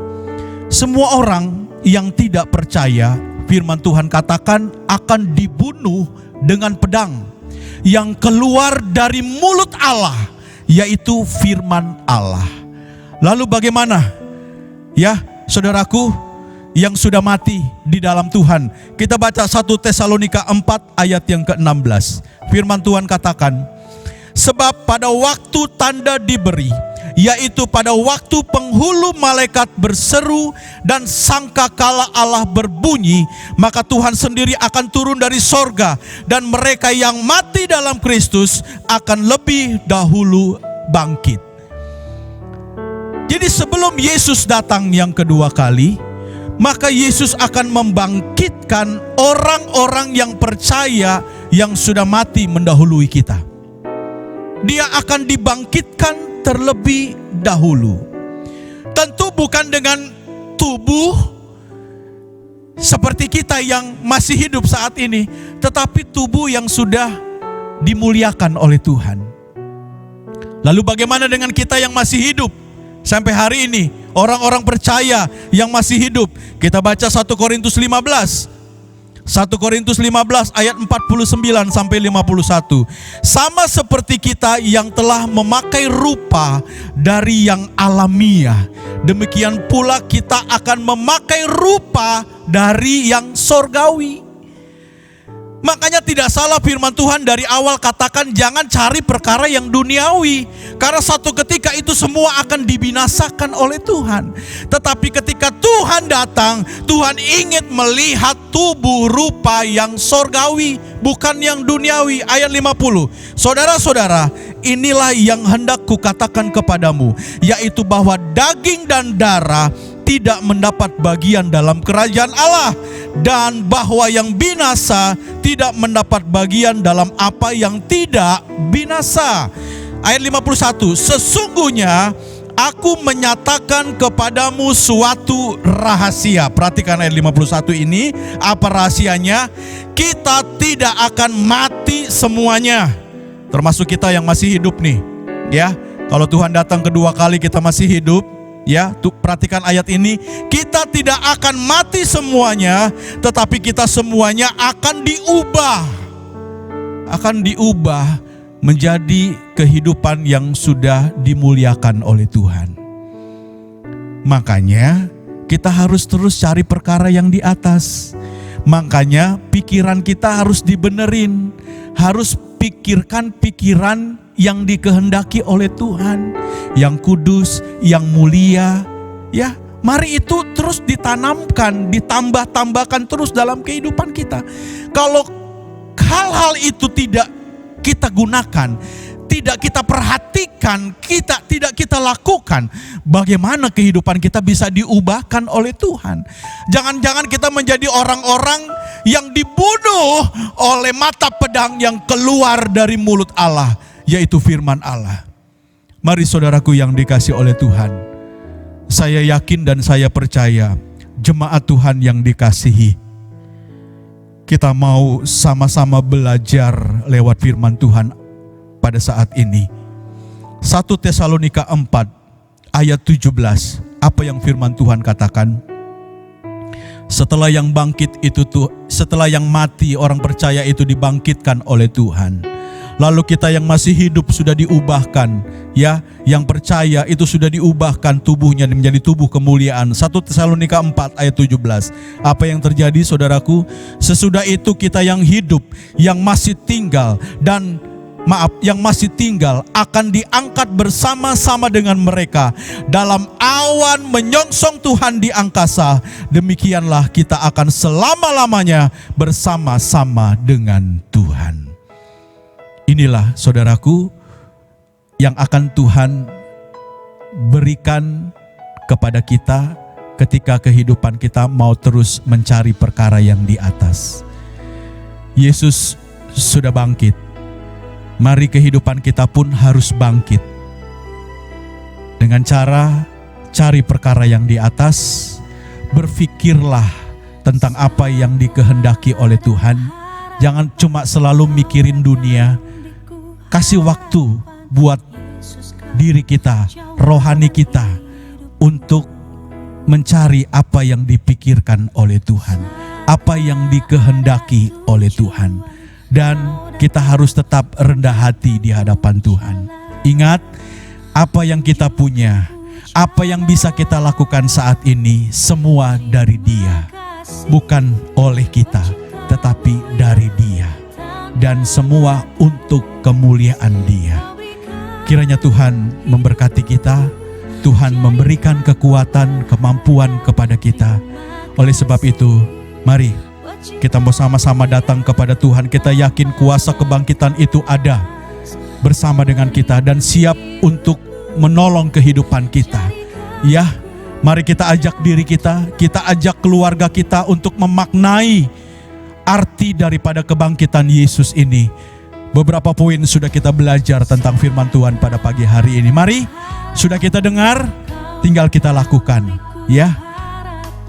Semua orang yang tidak percaya, firman Tuhan katakan akan dibunuh dengan pedang yang keluar dari mulut Allah, yaitu firman Allah. Lalu bagaimana? Ya, saudaraku yang sudah mati di dalam Tuhan. Kita baca 1 Tesalonika 4 ayat yang ke-16. Firman Tuhan katakan, sebab pada waktu tanda diberi, yaitu pada waktu penghulu malaikat berseru dan sangkakala Allah berbunyi, maka Tuhan sendiri akan turun dari sorga, dan mereka yang mati dalam Kristus akan lebih dahulu bangkit. Jadi sebelum Yesus datang yang kedua kali, maka Yesus akan membangkitkan orang-orang yang percaya yang sudah mati mendahului kita. Dia akan dibangkitkan terlebih dahulu. Tentu bukan dengan tubuh seperti kita yang masih hidup saat ini, tetapi tubuh yang sudah dimuliakan oleh Tuhan. Lalu bagaimana dengan kita yang masih hidup sampai hari ini? Orang-orang percaya yang masih hidup. Kita baca 1 Korintus 15. 1 Korintus 15 ayat 49 sampai 51. Sama seperti kita yang telah memakai rupa dari yang alamiah, demikian pula kita akan memakai rupa dari yang sorgawi. Makanya tidak salah firman Tuhan dari awal katakan jangan cari perkara yang duniawi, karena satu ketika itu semua akan dibinasakan oleh Tuhan. Tetapi ketika Tuhan datang, Tuhan ingin melihat tubuh rupa yang sorgawi, bukan yang duniawi. Ayat 50. Saudara-saudara, inilah yang hendak kukatakan kepadamu, yaitu bahwa daging dan darah tidak mendapat bagian dalam kerajaan Allah, dan bahwa yang binasa tidak mendapat bagian dalam apa yang tidak binasa. Ayat 51, sesungguhnya aku menyatakan kepadamu suatu rahasia. Perhatikan ayat 51 ini, apa rahasianya? Kita tidak akan mati semuanya, termasuk kita yang masih hidup nih, ya. Kalau Tuhan datang kedua kali kita masih hidup, ya, perhatikan ayat ini, kita tidak akan mati semuanya, tetapi kita semuanya akan diubah menjadi kehidupan yang sudah dimuliakan oleh Tuhan. Makanya kita harus terus cari perkara yang di atas. Makanya pikiran kita harus dibenerin, harus pikirkan pikiran yang dikehendaki oleh Tuhan, yang kudus, yang mulia, ya. Mari itu terus ditanamkan, ditambah-tambahkan terus dalam kehidupan kita. Kalau hal-hal itu tidak kita gunakan, tidak kita perhatikan, tidak kita lakukan, bagaimana kehidupan kita bisa diubahkan oleh Tuhan? Jangan-jangan kita menjadi orang-orang yang dibunuh oleh mata pedang yang keluar dari mulut Allah, yaitu firman Allah. Mari saudaraku yang dikasihi oleh Tuhan, saya yakin dan saya percaya, jemaat Tuhan yang dikasihi, kita mau sama-sama belajar lewat firman Tuhan pada saat ini. 1 Tesalonika 4 ayat 17, apa yang firman Tuhan katakan? Setelah yang mati orang percaya itu dibangkitkan oleh Tuhan. Lalu kita yang masih hidup sudah diubahkan, ya, yang percaya itu sudah diubahkan tubuhnya menjadi tubuh kemuliaan. 1 Tesalonika 4 ayat 17. Apa yang terjadi saudaraku? Sesudah itu kita yang hidup, yang masih tinggal akan diangkat bersama-sama dengan mereka dalam awan menyongsong Tuhan di angkasa. Demikianlah kita akan selama-lamanya bersama-sama dengan Tuhan. Inilah saudaraku yang akan Tuhan berikan kepada kita ketika kehidupan kita mau terus mencari perkara yang di atas. Yesus sudah bangkit. Mari kehidupan kita pun harus bangkit. Dengan cara cari perkara yang di atas, berpikirlah tentang apa yang dikehendaki oleh Tuhan. Jangan cuma selalu mikirin dunia. Kasih waktu buat diri kita, rohani kita, untuk mencari apa yang dipikirkan oleh Tuhan, apa yang dikehendaki oleh Tuhan. Dan kita harus tetap rendah hati di hadapan Tuhan. Ingat, apa yang kita punya, apa yang bisa kita lakukan saat ini, semua dari Dia. Bukan oleh kita, tetapi dari Dia. Dan semua untuk kemuliaan Dia. Kiranya Tuhan memberkati kita, Tuhan memberikan kekuatan, kemampuan kepada kita. Oleh sebab itu, mari kita mau sama-sama datang kepada Tuhan. Kita yakin kuasa kebangkitan itu ada bersama dengan kita dan siap untuk menolong kehidupan kita. Ya, mari kita ajak diri kita ajak keluarga kita untuk memaknai arti daripada kebangkitan Yesus ini. Beberapa poin sudah kita belajar tentang firman Tuhan pada pagi hari ini. Mari, sudah kita dengar, tinggal kita lakukan, ya.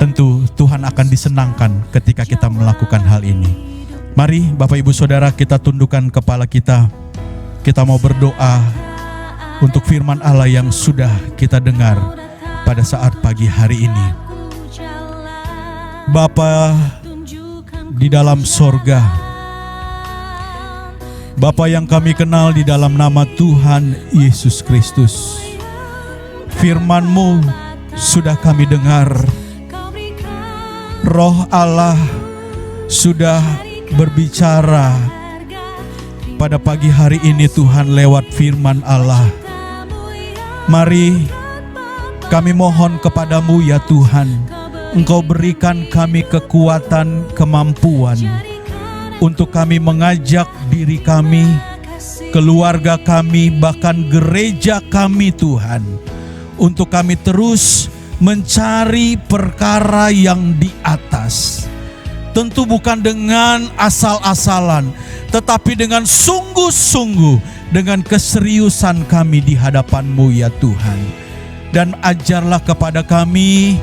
Tentu Tuhan akan disenangkan ketika kita melakukan hal ini. Mari Bapak Ibu Saudara, kita tundukkan kepala kita. Kita mau berdoa untuk firman Allah yang sudah kita dengar pada saat pagi hari ini. Bapa di dalam sorga, Bapa yang kami kenal di dalam nama Tuhan Yesus Kristus, firman-Mu sudah kami dengar. Roh Allah sudah berbicara pada pagi hari ini Tuhan lewat firman Allah. Mari kami mohon kepadamu ya Tuhan, Engkau berikan kami kekuatan, kemampuan untuk kami mengajak diri kami, keluarga kami, bahkan gereja kami Tuhan, untuk kami terus mencari perkara yang di atas. Tentu bukan dengan asal-asalan, tetapi dengan sungguh-sungguh, dengan keseriusan kami di hadapan-Mu ya Tuhan. Dan ajarlah kepada kami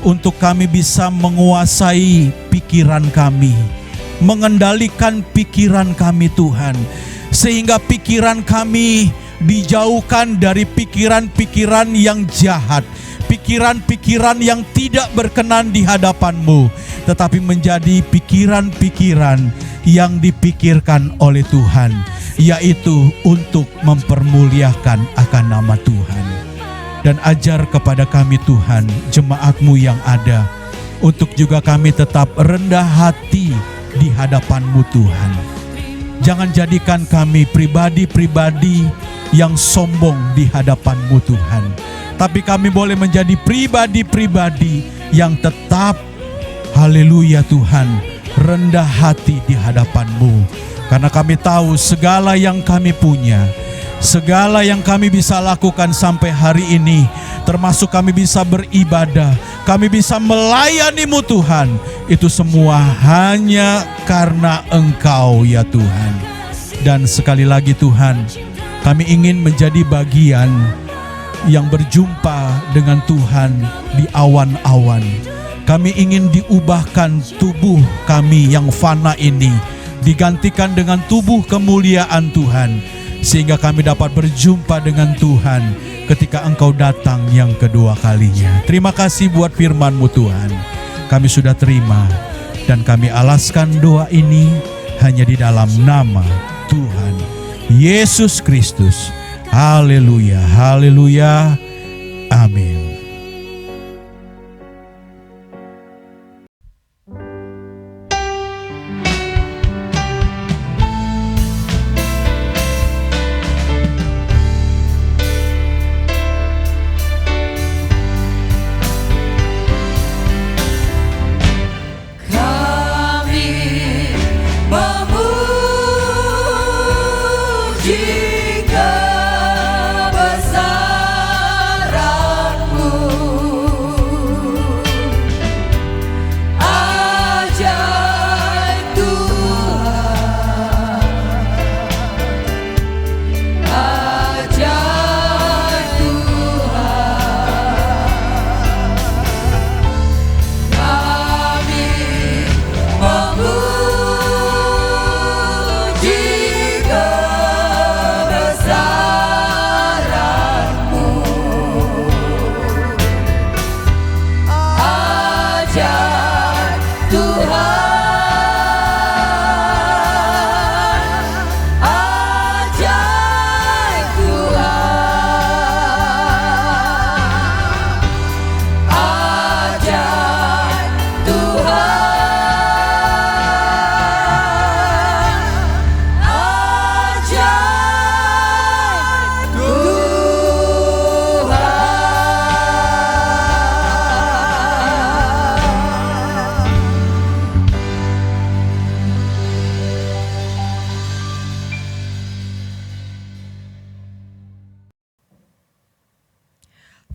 untuk kami bisa menguasai pikiran kami, mengendalikan pikiran kami Tuhan, sehingga pikiran kami dijauhkan dari pikiran-pikiran yang jahat, pikiran-pikiran yang tidak berkenan di hadapan-Mu, tetapi menjadi pikiran-pikiran yang dipikirkan oleh Tuhan, yaitu untuk mempermuliakan akan nama Tuhan. Dan ajar kepada kami Tuhan, jemaat-Mu yang ada, untuk juga kami tetap rendah hati di hadapan-Mu Tuhan. Jangan jadikan kami pribadi-pribadi yang sombong di hadapan-Mu Tuhan, tapi kami boleh menjadi pribadi-pribadi yang tetap, haleluya Tuhan, rendah hati di hadapan-Mu. Karena kami tahu segala yang kami punya, segala yang kami bisa lakukan sampai hari ini, termasuk kami bisa beribadah, kami bisa melayani-Mu Tuhan, itu semua hanya karena Engkau ya Tuhan. Dan sekali lagi Tuhan, kami ingin menjadi bagian yang berjumpa dengan Tuhan di awan-awan. Kami ingin diubahkan tubuh kami yang fana ini, digantikan dengan tubuh kemuliaan Tuhan, sehingga kami dapat berjumpa dengan Tuhan ketika Engkau datang yang kedua kalinya. Terima kasih buat firman-Mu Tuhan. Kami sudah terima dan kami alaskan doa ini hanya di dalam nama Tuhan Yesus Kristus. Haleluya, haleluya, amin.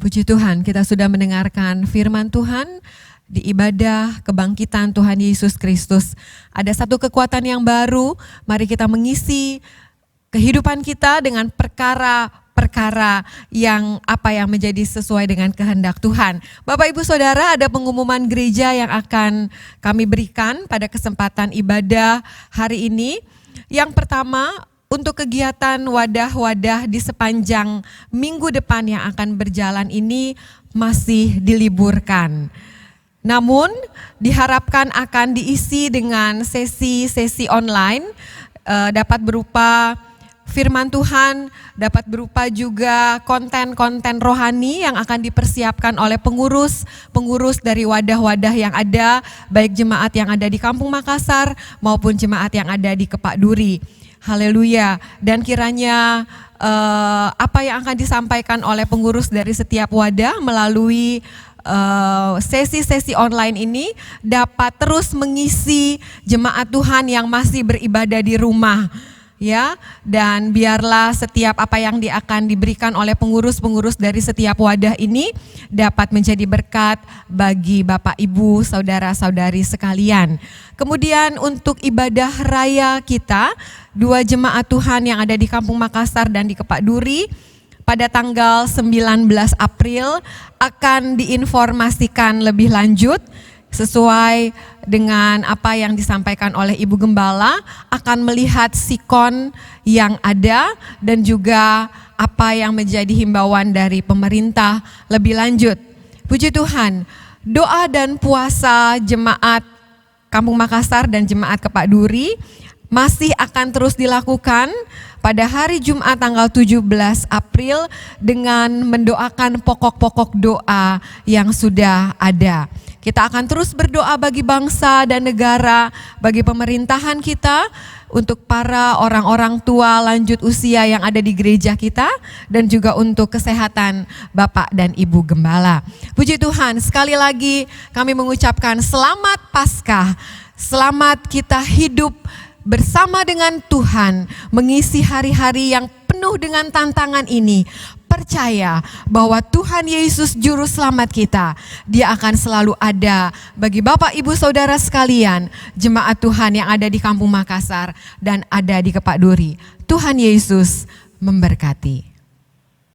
Puji Tuhan, kita sudah mendengarkan firman Tuhan di ibadah kebangkitan Tuhan Yesus Kristus. Ada satu kekuatan yang baru, mari kita mengisi kehidupan kita dengan perkara-perkara yang menjadi sesuai dengan kehendak Tuhan. Bapak Ibu Saudara, ada pengumuman gereja yang akan kami berikan pada kesempatan ibadah hari ini. Yang pertama, untuk kegiatan wadah-wadah di sepanjang minggu depan yang akan berjalan ini masih diliburkan. Namun diharapkan akan diisi dengan sesi-sesi online, dapat berupa firman Tuhan, dapat berupa juga konten-konten rohani yang akan dipersiapkan oleh pengurus dari wadah-wadah yang ada, baik jemaat yang ada di Kampung Makassar maupun jemaat yang ada di Kepak Duri. Haleluya. Dan kiranya apa yang akan disampaikan oleh pengurus dari setiap wadah melalui sesi-sesi online ini dapat terus mengisi jemaat Tuhan yang masih beribadah di rumah. ya, dan biarlah setiap apa yang akan diberikan oleh pengurus-pengurus dari setiap wadah ini dapat menjadi berkat bagi Bapak Ibu, saudara-saudari sekalian. Kemudian untuk ibadah raya kita, 2 jemaat Tuhan yang ada di Kampung Makassar dan di Kepak Duri pada tanggal 19 April akan diinformasikan lebih lanjut sesuai dengan apa yang disampaikan oleh Ibu Gembala, akan melihat sikon yang ada dan juga apa yang menjadi himbauan dari pemerintah lebih lanjut. Puji Tuhan, doa dan puasa jemaat Kampung Makassar dan jemaat Kepak Duri masih akan terus dilakukan pada hari Jumat tanggal 17 April dengan mendoakan pokok-pokok doa yang sudah ada. Kita akan terus berdoa bagi bangsa dan negara, bagi pemerintahan kita, untuk para orang-orang tua lanjut usia yang ada di gereja kita, dan juga untuk kesehatan Bapak dan Ibu Gembala. Puji Tuhan, sekali lagi kami mengucapkan selamat Paskah, selamat kita hidup bersama dengan Tuhan, mengisi hari-hari yang penuh dengan tantangan ini. Percaya bahwa Tuhan Yesus Juru Selamat kita, Dia akan selalu ada bagi Bapak Ibu Saudara sekalian, jemaat Tuhan yang ada di Kampung Makassar dan ada di Kepak Duri. Tuhan Yesus memberkati.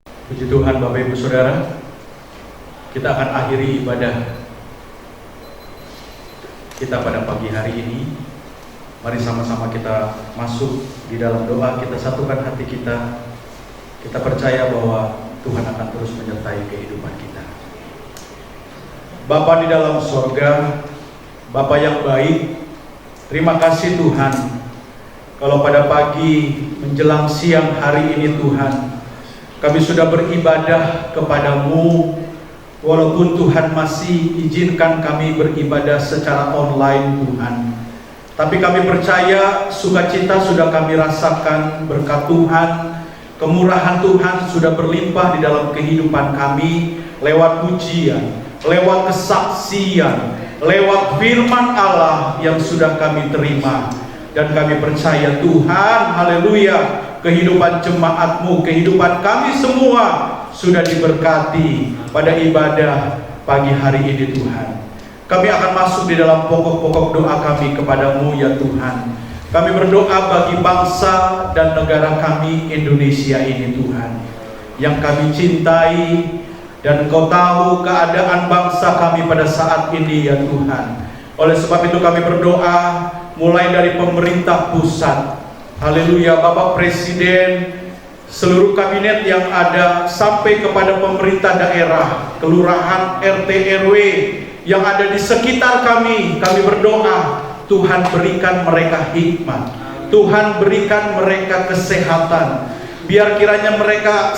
Puji Tuhan Bapak Ibu Saudara, kita akan akhiri ibadah kita pada pagi hari ini. Mari sama-sama kita masuk di dalam doa, kita satukan hati kita. Kita percaya bahwa Tuhan akan terus menyertai kehidupan kita. Bapa di dalam sorga, Bapa yang baik, terima kasih Tuhan. Kalau pada pagi menjelang siang hari ini Tuhan, kami sudah beribadah kepadamu, walaupun Tuhan masih izinkan kami beribadah secara online Tuhan. Tapi kami percaya sukacita sudah kami rasakan, berkat Tuhan, kemurahan Tuhan sudah berlimpah di dalam kehidupan kami lewat pujian, lewat kesaksian, lewat firman Allah yang sudah kami terima. Dan kami percaya Tuhan, haleluya, kehidupan jemaat-Mu, kehidupan kami semua sudah diberkati pada ibadah pagi hari ini Tuhan. Kami akan masuk di dalam pokok-pokok doa kami kepadamu ya Tuhan. Kami berdoa bagi bangsa dan negara kami Indonesia ini Tuhan, yang kami cintai, dan Engkau tahu keadaan bangsa kami pada saat ini ya Tuhan. Oleh sebab itu kami berdoa mulai dari pemerintah pusat, haleluya, Bapak Presiden, seluruh kabinet yang ada, sampai kepada pemerintah daerah, kelurahan, RT, RW yang ada di sekitar kami berdoa, Tuhan berikan mereka hikmat, Tuhan berikan mereka kesehatan, biar kiranya mereka,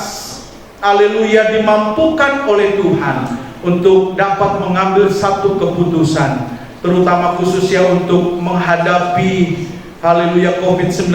haleluya, dimampukan oleh Tuhan untuk dapat mengambil satu keputusan, terutama khususnya untuk menghadapi, haleluya, COVID-19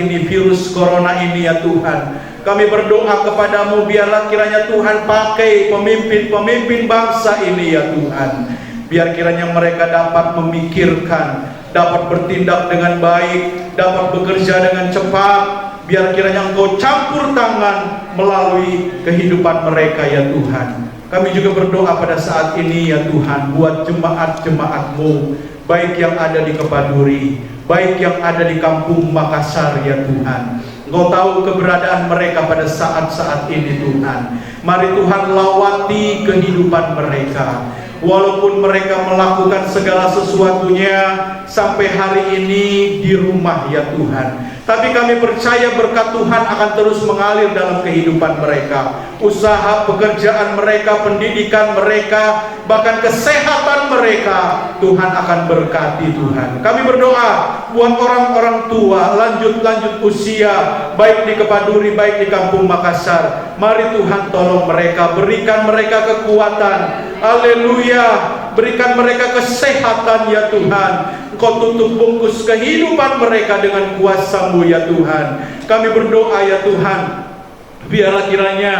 ini, virus corona ini ya Tuhan. Kami berdoa kepadamu, biarlah kiranya Tuhan pakai pemimpin-pemimpin bangsa ini ya Tuhan. Biar kiranya mereka dapat memikirkan, dapat bertindak dengan baik, dapat bekerja dengan cepat. Biar kiranya Engkau campur tangan melalui kehidupan mereka ya Tuhan. Kami juga berdoa pada saat ini ya Tuhan, buat jemaat-jemaat-Mu, baik yang ada di Kepak Duri, baik yang ada di Kampung Makassar ya Tuhan. Engkau tahu keberadaan mereka pada saat-saat ini Tuhan. Mari Tuhan lawati kehidupan mereka. Walaupun mereka melakukan segala sesuatunya sampai hari ini di rumah ya Tuhan, tapi kami percaya berkat Tuhan akan terus mengalir dalam kehidupan mereka. Usaha pekerjaan mereka, pendidikan mereka, bahkan kesehatan mereka, Tuhan akan berkati Tuhan. Kami berdoa buat orang-orang tua, lanjut usia, baik di Kepak Duri, baik di Kampung Makassar. Mari Tuhan tolong mereka, berikan mereka kekuatan, haleluya, berikan mereka kesehatan ya Tuhan. Engkau tutup bungkus kehidupan mereka dengan kuasa-Mu ya Tuhan. Kami berdoa ya Tuhan, biarlah kiranya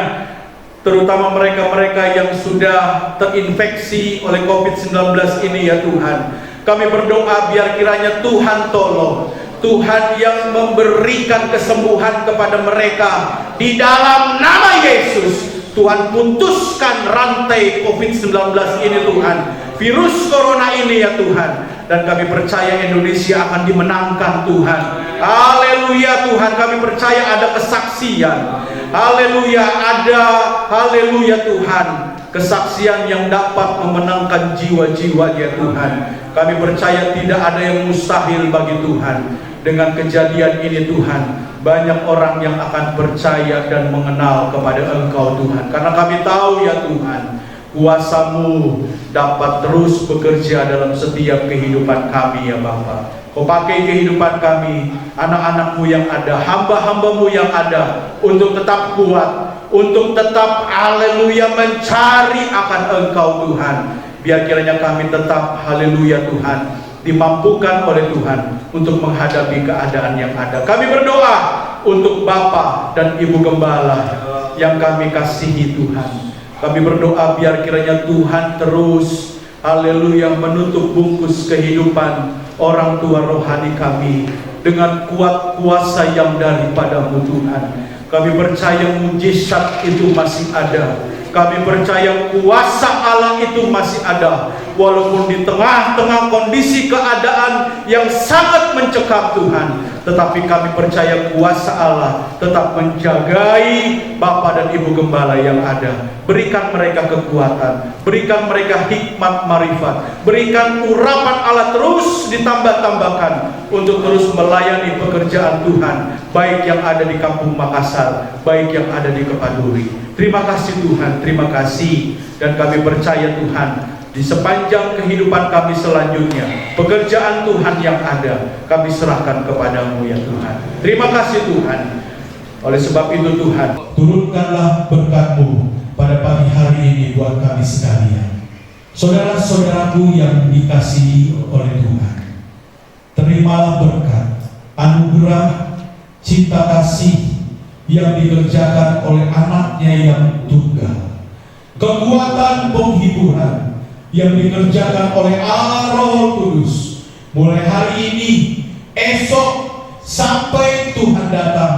terutama mereka-mereka yang sudah terinfeksi oleh COVID-19 ini ya Tuhan, kami berdoa biar kiranya Tuhan tolong, Tuhan yang memberikan kesembuhan kepada mereka di dalam nama Yesus. Tuhan putuskan rantai COVID-19 ini Tuhan, virus corona ini ya Tuhan. Dan kami percaya Indonesia akan dimenangkan Tuhan. Haleluya Tuhan, kami percaya ada kesaksian. Haleluya, ada haleluya Tuhan, kesaksian yang dapat memenangkan jiwa-jiwa ya Tuhan. Kami percaya tidak ada yang mustahil bagi Tuhan. Dengan kejadian ini Tuhan, banyak orang yang akan percaya dan mengenal kepada Engkau Tuhan. Karena kami tahu ya Tuhan, kuasa-Mu dapat terus bekerja dalam setiap kehidupan kami ya Bapa. Kau pakai kehidupan kami, anak-anak-Mu yang ada, hamba-hamba-Mu yang ada, untuk tetap kuat, untuk tetap haleluya mencari akan Engkau Tuhan. Biar kiranya kami tetap haleluya Tuhan dimampukan oleh Tuhan untuk menghadapi keadaan yang ada. Kami berdoa untuk Bapak dan Ibu Gembala yang kami kasihi Tuhan. Kami berdoa biar kiranya Tuhan terus haleluya menutup bungkus kehidupan orang tua rohani kami dengan kuat kuasa yang daripada-Mu Tuhan. Kami percaya mujizat itu masih ada. Kami percaya kuasa Allah itu masih ada. Walaupun di tengah-tengah kondisi keadaan yang sangat mencekam Tuhan, tetapi kami percaya kuasa Allah tetap menjagai Bapak dan Ibu Gembala yang ada. Berikan mereka kekuatan, berikan mereka hikmat marifat, berikan urapan Allah terus ditambah-tambahkan untuk terus melayani pekerjaan Tuhan, baik yang ada di Kampung Makassar, baik yang ada di Kepaduri. Terima kasih Tuhan, terima kasih. Dan kami percaya Tuhan, di sepanjang kehidupan kami selanjutnya, pekerjaan Tuhan yang ada, kami serahkan kepadamu ya Tuhan. Terima kasih Tuhan. Oleh sebab itu Tuhan, turunkanlah berkat-Mu pada pagi hari ini buat kami sekalian. Saudara-saudaraku yang dikasihi oleh Tuhan, terimalah berkat, anugerah, cinta kasih yang dikerjakan oleh anaknya yang tunggal, kekuatan penghiburan yang dikerjakan oleh Allah Roh Kudus mulai hari ini, esok, sampai Tuhan datang.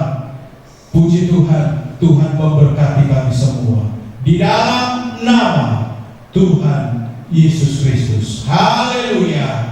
Puji Tuhan, Tuhan memberkati kami semua di dalam nama Tuhan Yesus Kristus. Haleluya.